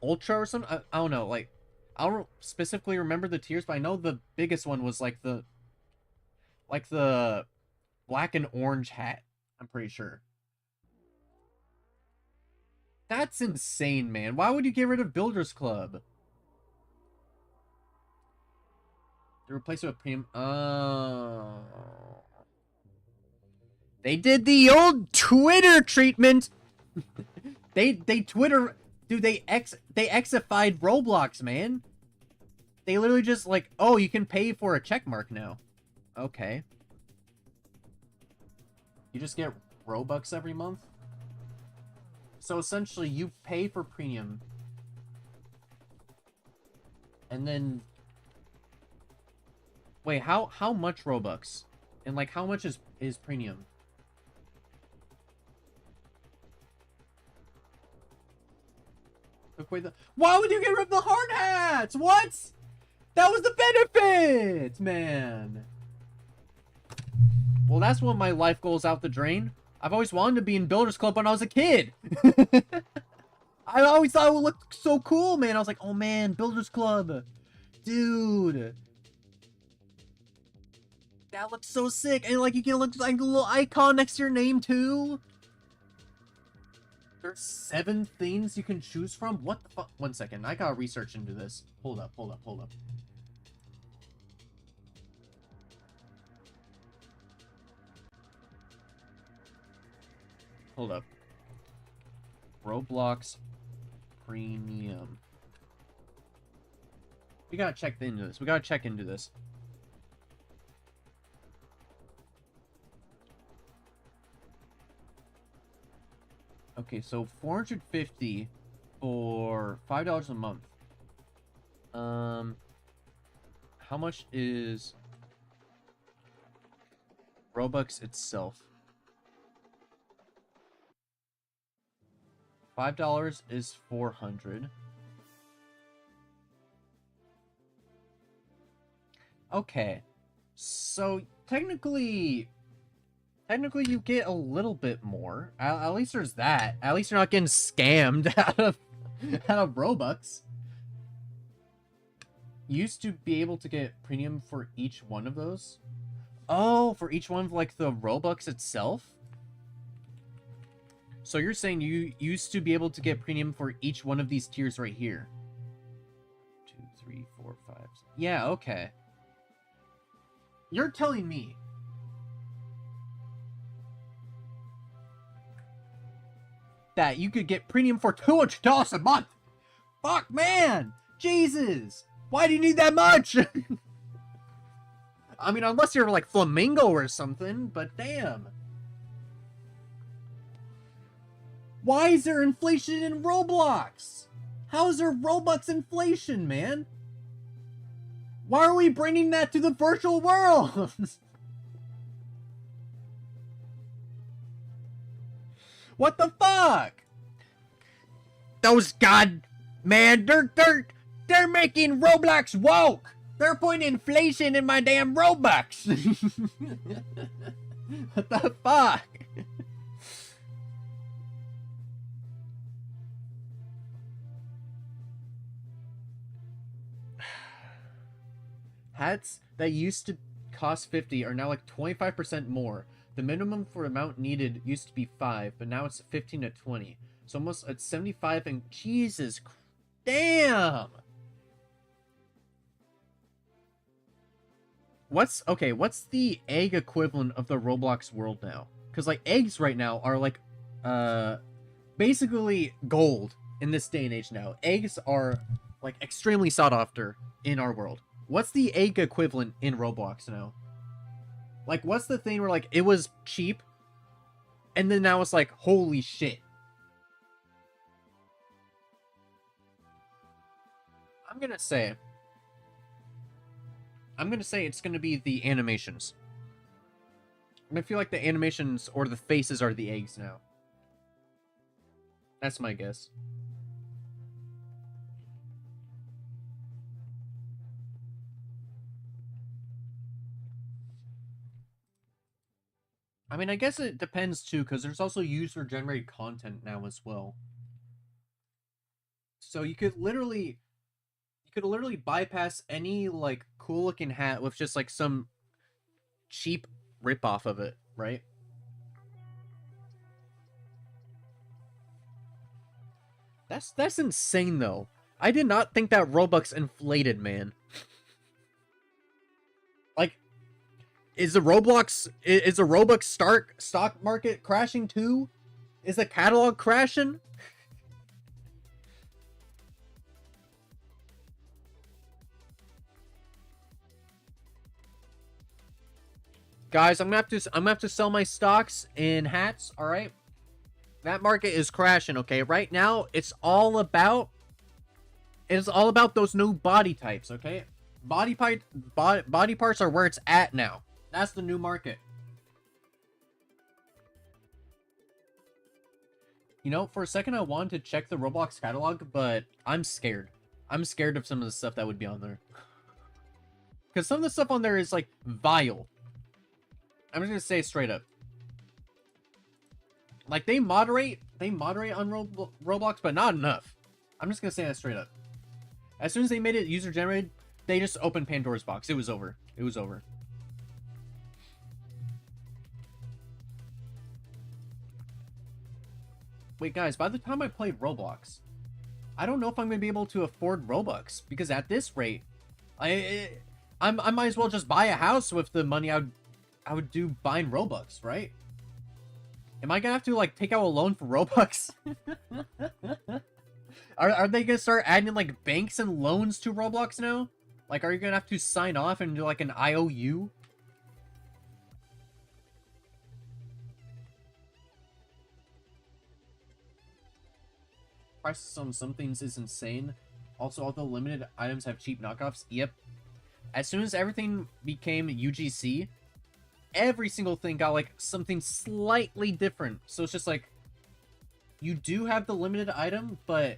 Speaker 1: Ultra or something? I don't know, like, I don't specifically remember the tiers, but I know the biggest one was like the black and orange hat, I'm pretty sure. That's insane, man. Why would you get rid of Builders Club? To replace it with premium. Oh. They did the old Twitter treatment. they Twitter, dude, they Xified Roblox, man. They literally just like, oh, you can pay for a check mark now. Okay. You just get Robux every month? So essentially, you pay for premium. And then... Wait, how much Robux? And like, how much is premium? Took away the... Why would you get rid of the hard hats? What? That was the benefit, man. Well, that's one of my life goals out the drain. I've always wanted to be in Builders Club when I was a kid. I always thought it would look so cool, man. I was like, oh man, Builders Club. Dude. That looks so sick. And like, you can look like a little icon next to your name too. There's 7 things you can choose from? What the fuck? One second. I gotta research into this. Hold up. Hold up. Roblox Premium. We gotta check into this. Okay, so $450 for $5 a month. How much is Robux itself? $5 is 400. Okay, so technically you get a little bit more. At least there's that. At least you're not getting scammed out of Robux. You used to be able to get premium for each one of those. Oh, for each one of like the Robux itself. So you're saying you used to be able to get premium for each one of these tiers right here. 2, 3, 4, 5. Yeah, okay. You're telling me that you could get premium for $200 a month? Fuck, man! Jesus! Why do you need that much? I mean, unless you're like Flamingo or something, but damn. Why is there inflation in Roblox? How is there Robux inflation, man? Why are we bringing that to the virtual world? What the fuck? Those man, they're making Roblox woke. They're putting inflation in my damn Robux. What the fuck? Hats that used to cost 50 are now like 25% more. The minimum for amount needed used to be 5, but now it's 15 to 20. So almost at 75 and Jesus, damn. What's the egg equivalent of the Roblox world now? Because like eggs right now are like basically gold in this day and age now. Eggs are like extremely sought after in our world. What's the egg equivalent in Roblox now? Like, what's the thing where, like, it was cheap, and then now it's like, holy shit. I'm gonna say it's gonna be the animations. I feel like the animations or the faces are the eggs now. That's my guess. I mean, I guess it depends too, because there's also user-generated content now as well. So you could literally bypass any like cool-looking hat with just like some cheap rip-off of it, right? That's insane though. I did not think that Robux inflated, man. Like, is the Robux stock market crashing too? Is the catalog crashing? Guys, I'm gonna have to sell my stocks in hats, all right? That market is crashing, okay? Right now, it's all about those new body types, okay? Body parts are where it's at now. That's the new market. You know, for a second I wanted to check the Roblox catalog, but I'm scared. I'm scared of some of the stuff that would be on there. Because some of the stuff on there is, like, vile. I'm just gonna say it straight up. Like, they moderate on Roblox, but not enough. I'm just gonna say that straight up. As soon as they made it user-generated, they just opened Pandora's box. It was over. It was over. Wait, guys, by the time I play Roblox, I don't know if I'm gonna be able to afford Robux, because at this rate, I might as well just buy a house with the money I would do buying Robux, right? Am I gonna have to, like, take out a loan for Robux? Are they gonna start adding, like, banks and loans to Roblox now? Like, are you gonna have to sign off and do, like, an IOU? Prices on some things is insane. Also, all the limited items have cheap knockoffs. Yep. As soon as everything became UGC, every single thing got, like, something slightly different. So it's just like, you do have the limited item, but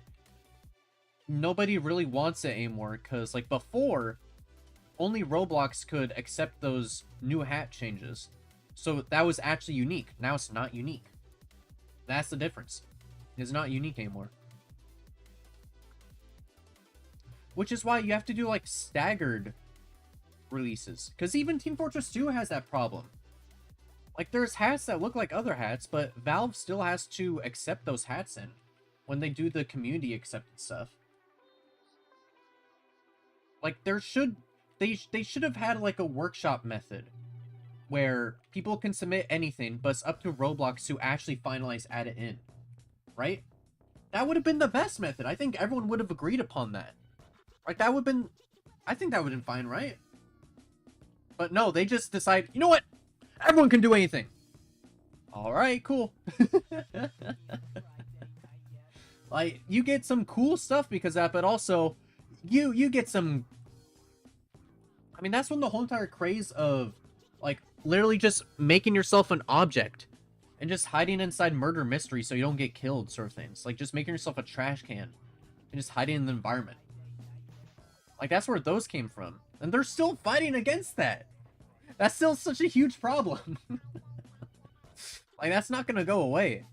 Speaker 1: nobody really wants it anymore, because, like, before, only Roblox could accept those new hat changes. So that was actually unique. Now it's not unique. That's the difference. It's not unique anymore. Which is why you have to do, like, staggered releases. Because even Team Fortress 2 has that problem. Like, there's hats that look like other hats, but Valve still has to accept those hats in when they do the community accepted stuff. Like, they should have had, like, a workshop method where people can submit anything, but it's up to Roblox to actually finalize, add it in. Right? That would have been the best method. I think everyone would have agreed upon that. Like, that would have been... I think that would have been fine, right? But no, they just decide, you know what? Everyone can do anything. Alright, cool. Like, you get some cool stuff because of that, but also, you get some... I mean, that's when the whole entire craze of, like, literally just making yourself an object and just hiding inside murder mystery so you don't get killed, sort of things. Like just making yourself a trash can and just hiding in the environment. Like that's where those came from, and they're still fighting against that. That's still such a huge problem. Like that's not gonna go away.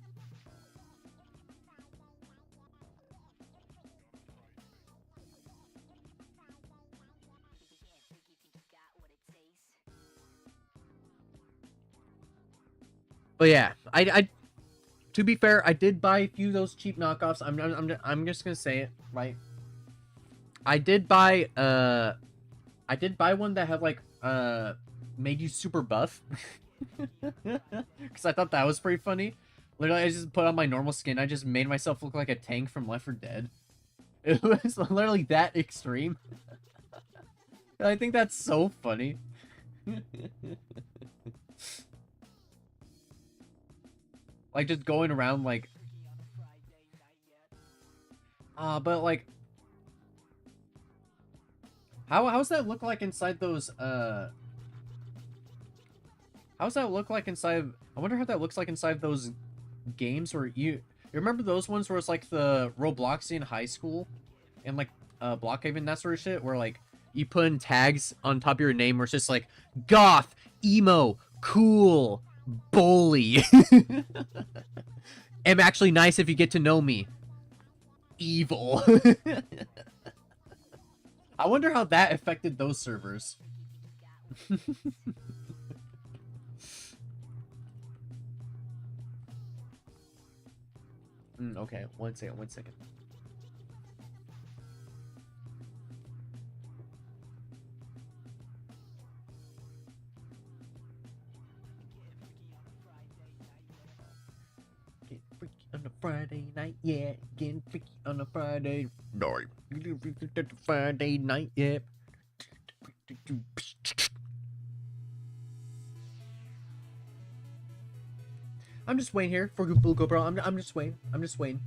Speaker 1: But yeah, I to be fair, I did buy a few of those cheap knockoffs. I'm just gonna say it, right? I did buy one that had like made you super buff. Because I thought that was pretty funny. Literally, I just put on my normal skin. I just made myself look like a tank from Left 4 Dead. It was literally that extreme. I think that's so funny. Like just going around like but like how's that look like inside those how's that look like inside? I wonder how that looks like inside those games where you remember those ones where it's like the Robloxian high school and like Blockhaven, that sort of shit, where like you put in tags on top of your name where it's just like goth, emo, cool, bully. Am actually nice if you get to know me. Evil. I wonder how that affected those servers. Okay, one second. Get freaky on a Friday night, yeah. Getting freaky on a Friday night. Friday night, yeah. I'm just waiting here for Google, bro. I'm just waiting. I'm just waiting.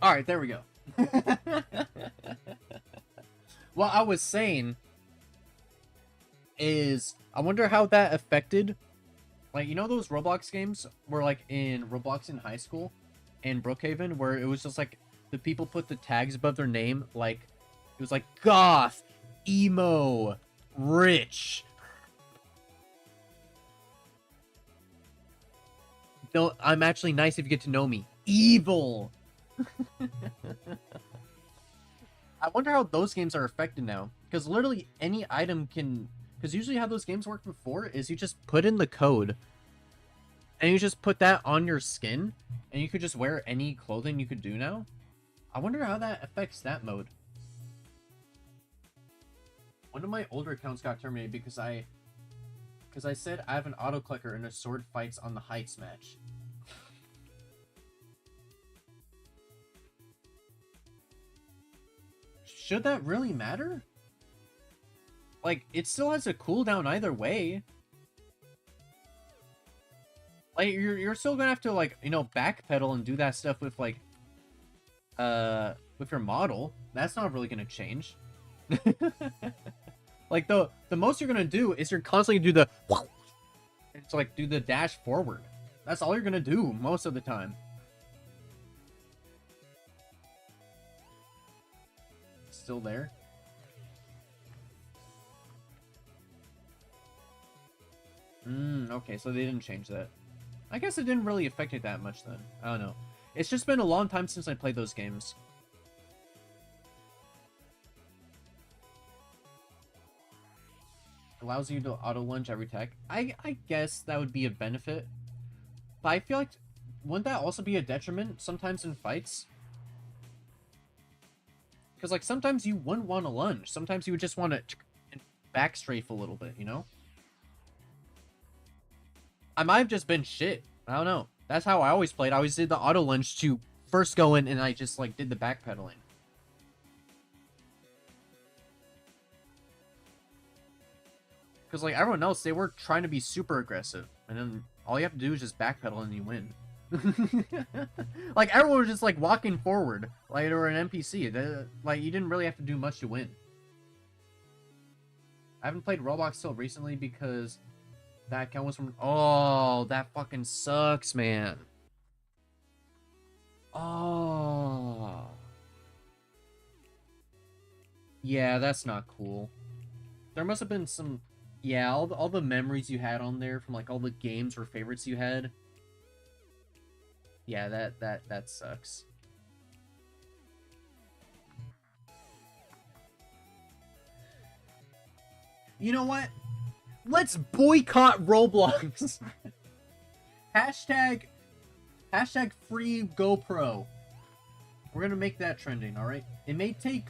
Speaker 1: All right, there we go. What I was saying is, I wonder how that affected, like, you know those Roblox games where, like, in Roblox in high school and Brookhaven, where it was just like the people put the tags above their name, like it was like goth, emo, rich. No, I'm actually nice if you get to know me. Evil. I wonder how those games are affected now, because literally any item can, because usually how those games worked before is you just put in the code and you just put that on your skin and you could just wear any clothing you could do now. I wonder how that affects that mode. One of my older accounts got terminated because I said I have an auto clicker and a sword fights on the Heights match. Should that really matter? Like, it still has a cooldown either way. Like, you're still gonna have to, like, you know, backpedal and do that stuff with, like, with your model. That's not really gonna change. Like, the most you're gonna do is you're constantly do the... It's like, do the dash forward. That's all you're gonna do most of the time. Still there. Okay, so they didn't change that. I guess it didn't really affect it that much then. I don't know. It's just been a long time since I played those games. Allows you to auto lunge every tech. I guess that would be a benefit. But I feel like, wouldn't that also be a detriment sometimes in fights? Because, like, sometimes you wouldn't want to lunge. Sometimes you would just want to back strafe a little bit, you know? I might have just been shit. I don't know. That's how I always played. I always did the auto lunge to first going and I just like did the backpedaling. Because like everyone else, they were trying to be super aggressive, and then all you have to do is just backpedal and you win. Like everyone was just like walking forward, like they were an NPC. Like you didn't really have to do much to win. I haven't played Roblox till recently because that account was from. Oh, that fucking sucks, man. Oh. Yeah, that's not cool. There must have been some. Yeah, all the memories you had on there from like all the games or favorites you had. Yeah, that sucks. You know what? Let's boycott Roblox. Hashtag free GoPro. We're gonna make that trending, alright? It may take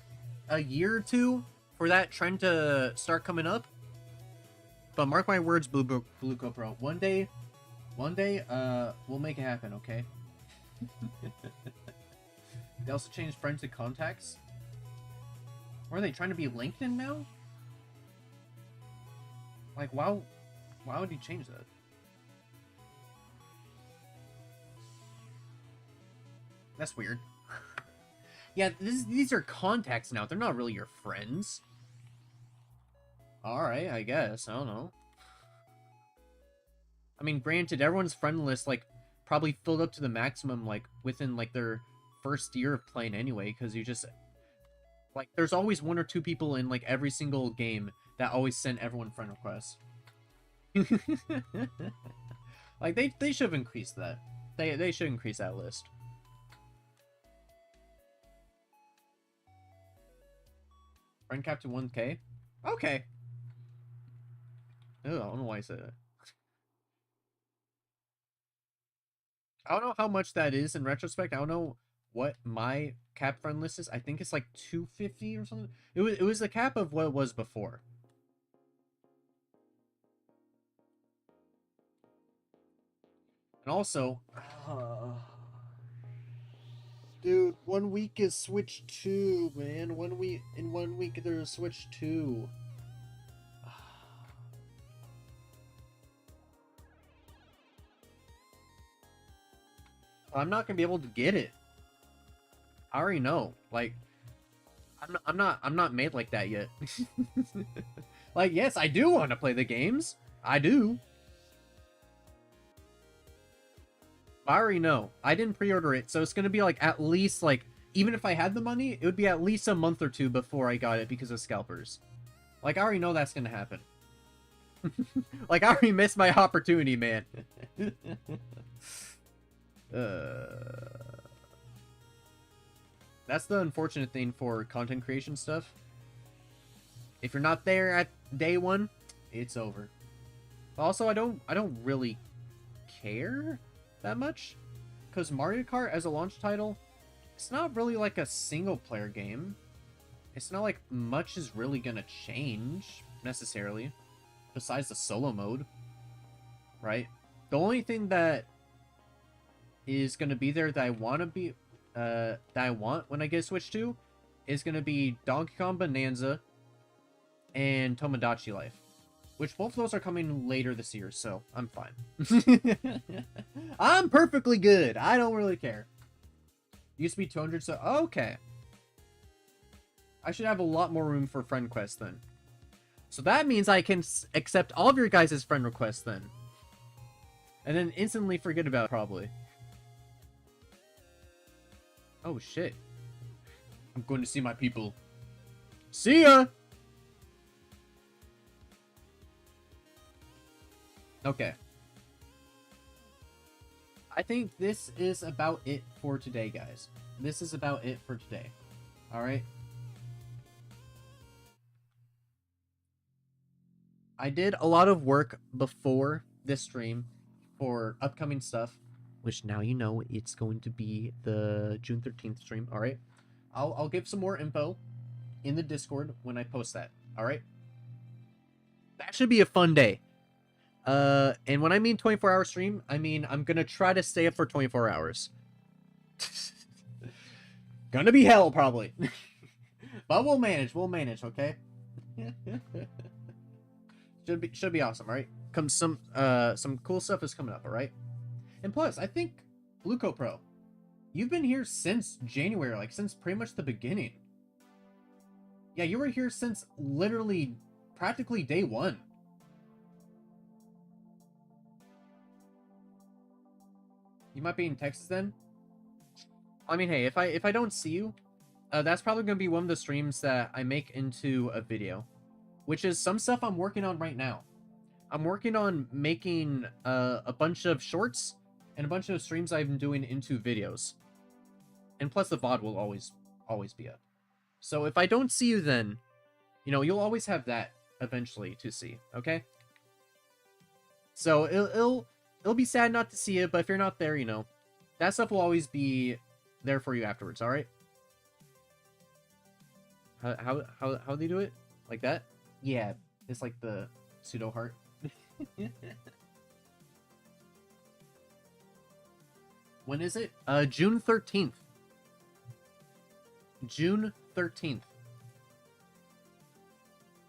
Speaker 1: a year or two for that trend to start coming up. But mark my words, Blue GoPro. One day, we'll make it happen, okay? They also changed friends to contacts. Or are they trying to be LinkedIn now? Like, why would you change that? That's weird. Yeah, these are contacts now. They're not really your friends. Alright, I guess. I don't know. I mean, granted, everyone's friend list, like, probably filled up to the maximum, like, within, like, their first year of playing anyway, because you just... Like, there's always one or two people in, like, every single game that always send everyone friend requests. Like, they should have increased that. They should increase that list. Friend cap to 1K? Okay. Ew, I don't know why I said that. I don't know how much that is in retrospect. I don't know what my cap friend list is. I think it's like 250 or something. It was the cap of what it was before. And also, dude, 1 week is Switch 2, man. In 1 week there's Switch 2. I'm not gonna be able to get it. I already know. Like, I'm not made like that yet. Like, yes, I do want to play the games. I do. I already know. I didn't pre-order it, so it's gonna be like at least like, even if I had the money, it would be at least a month or two before I got it because of scalpers. Like, I already know that's gonna happen. Like, I already missed my opportunity, man. That's the unfortunate thing for content creation stuff. If you're not there at day one, it's over. Also, I don't really care that much, because Mario Kart as a launch title, it's not really like a single player game. It's not like much is really gonna change necessarily, besides the solo mode, right? The only thing that is gonna be there that I want to be, that I want when I get Switch 2, is gonna be Donkey Kong Bonanza and Tomodachi Life, which both of those are coming later this year, so I'm fine. I'm perfectly good. I don't really care. Used to be 200, so okay. I should have a lot more room for friend requests then. So that means I can accept all of your guys' friend requests then. And then instantly forget about it, probably. Oh, shit. I'm going to see my people. See ya! Okay. I think this is about it for today, guys. This is about it for today. Alright? I did a lot of work before this stream for upcoming stuff, which now you know it's going to be the June 13th stream, alright? I'll give some more info in the Discord when I post that, alright? That should be a fun day. And when I mean 24-hour stream, I mean I'm gonna try to stay up for 24 hours. Gonna be hell, probably. But we'll manage, okay? Should be awesome, right? Some cool stuff is coming up, alright? And plus, I think, Blueco Pro, you've been here since January, like, since pretty much the beginning. Yeah, you were here since literally, practically day one. You might be in Texas then? I mean, hey, if I don't see you, that's probably going to be one of the streams that I make into a video. Which is some stuff I'm working on right now. I'm working on making a bunch of shorts and a bunch of streams I've been doing into videos. And plus the VOD will always be up. So if I don't see you then, you know, you'll always have that eventually to see, okay? So it'll be sad not to see you, but if you're not there, you know, that stuff will always be there for you afterwards, alright? How do they do it? Like that? Yeah, it's like the pseudo heart. When is it? June 13th. June 13th.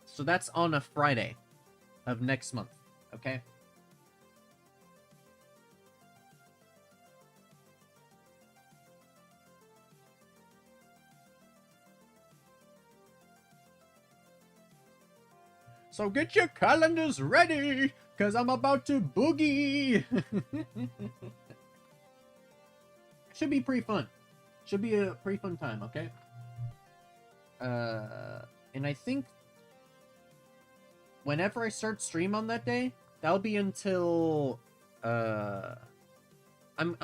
Speaker 1: So that's on a Friday of next month, okay? So get your calendars ready, because I'm about to boogie. Should be pretty fun. Should be a pretty fun time, okay? And I think whenever I start stream on that day, that'll be until, I'm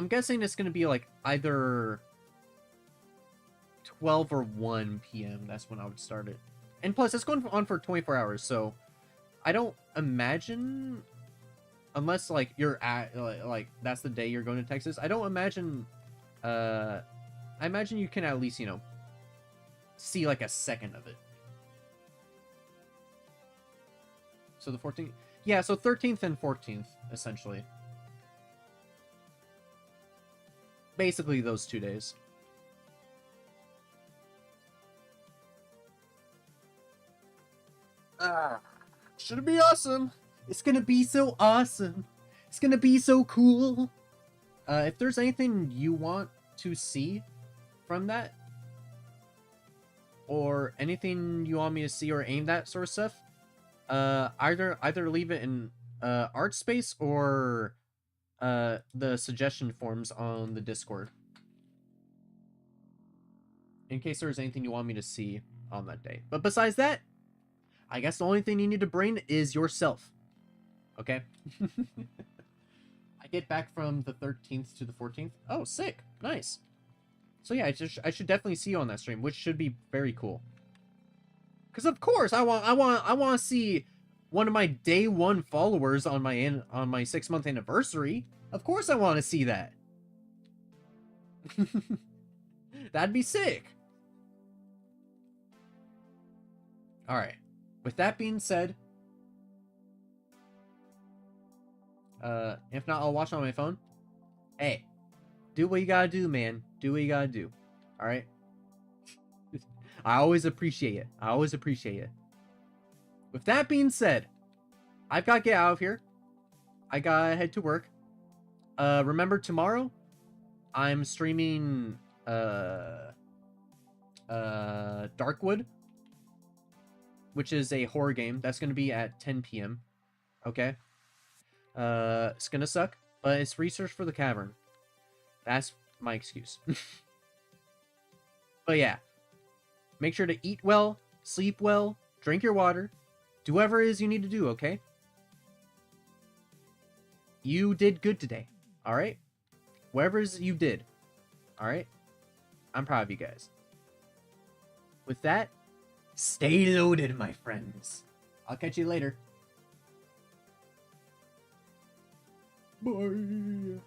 Speaker 1: guessing it's going to be like either 12 or 1 p.m. That's when I would start it. And plus, it's going on for 24 hours, so I don't imagine, unless, like, you're at, like, that's the day you're going to Texas, I don't imagine, I imagine you can at least, you know, see, like, a second of it. So the 14th, yeah, so 13th and 14th, essentially. Basically those 2 days. Should be awesome. It's gonna be so awesome. It's gonna be so cool. If there's anything you want to see from that, or anything you want me to see or aim that sort of stuff, either leave it in art space or the suggestion forms on the Discord, in case there's anything you want me to see on that day. But besides that, I guess the only thing you need to bring is yourself. Okay? I get back from the 13th to the 14th. Oh, sick. Nice. So yeah, I should definitely see you on that stream, which should be very cool. Cause of course I want to see one of my day one followers on my 6-month anniversary. Of course I want to see that. That'd be sick. All right. With that being said, if not, I'll watch it on my phone. Hey, do what you gotta do, man. Do what you gotta do. All right. I always appreciate it. I always appreciate it. With that being said, I've got to get out of here. I gotta head to work. Remember tomorrow, I'm streaming Darkwood, which is a horror game. That's going to be at 10 p.m. Okay? It's going to suck, but it's research for the cavern. That's my excuse. But yeah. Make sure to eat well, sleep well, drink your water, do whatever it is you need to do, okay? You did good today, alright? Whatever it is you did, alright? I'm proud of you guys. With that, stay loaded, my friends. I'll catch you later. Bye.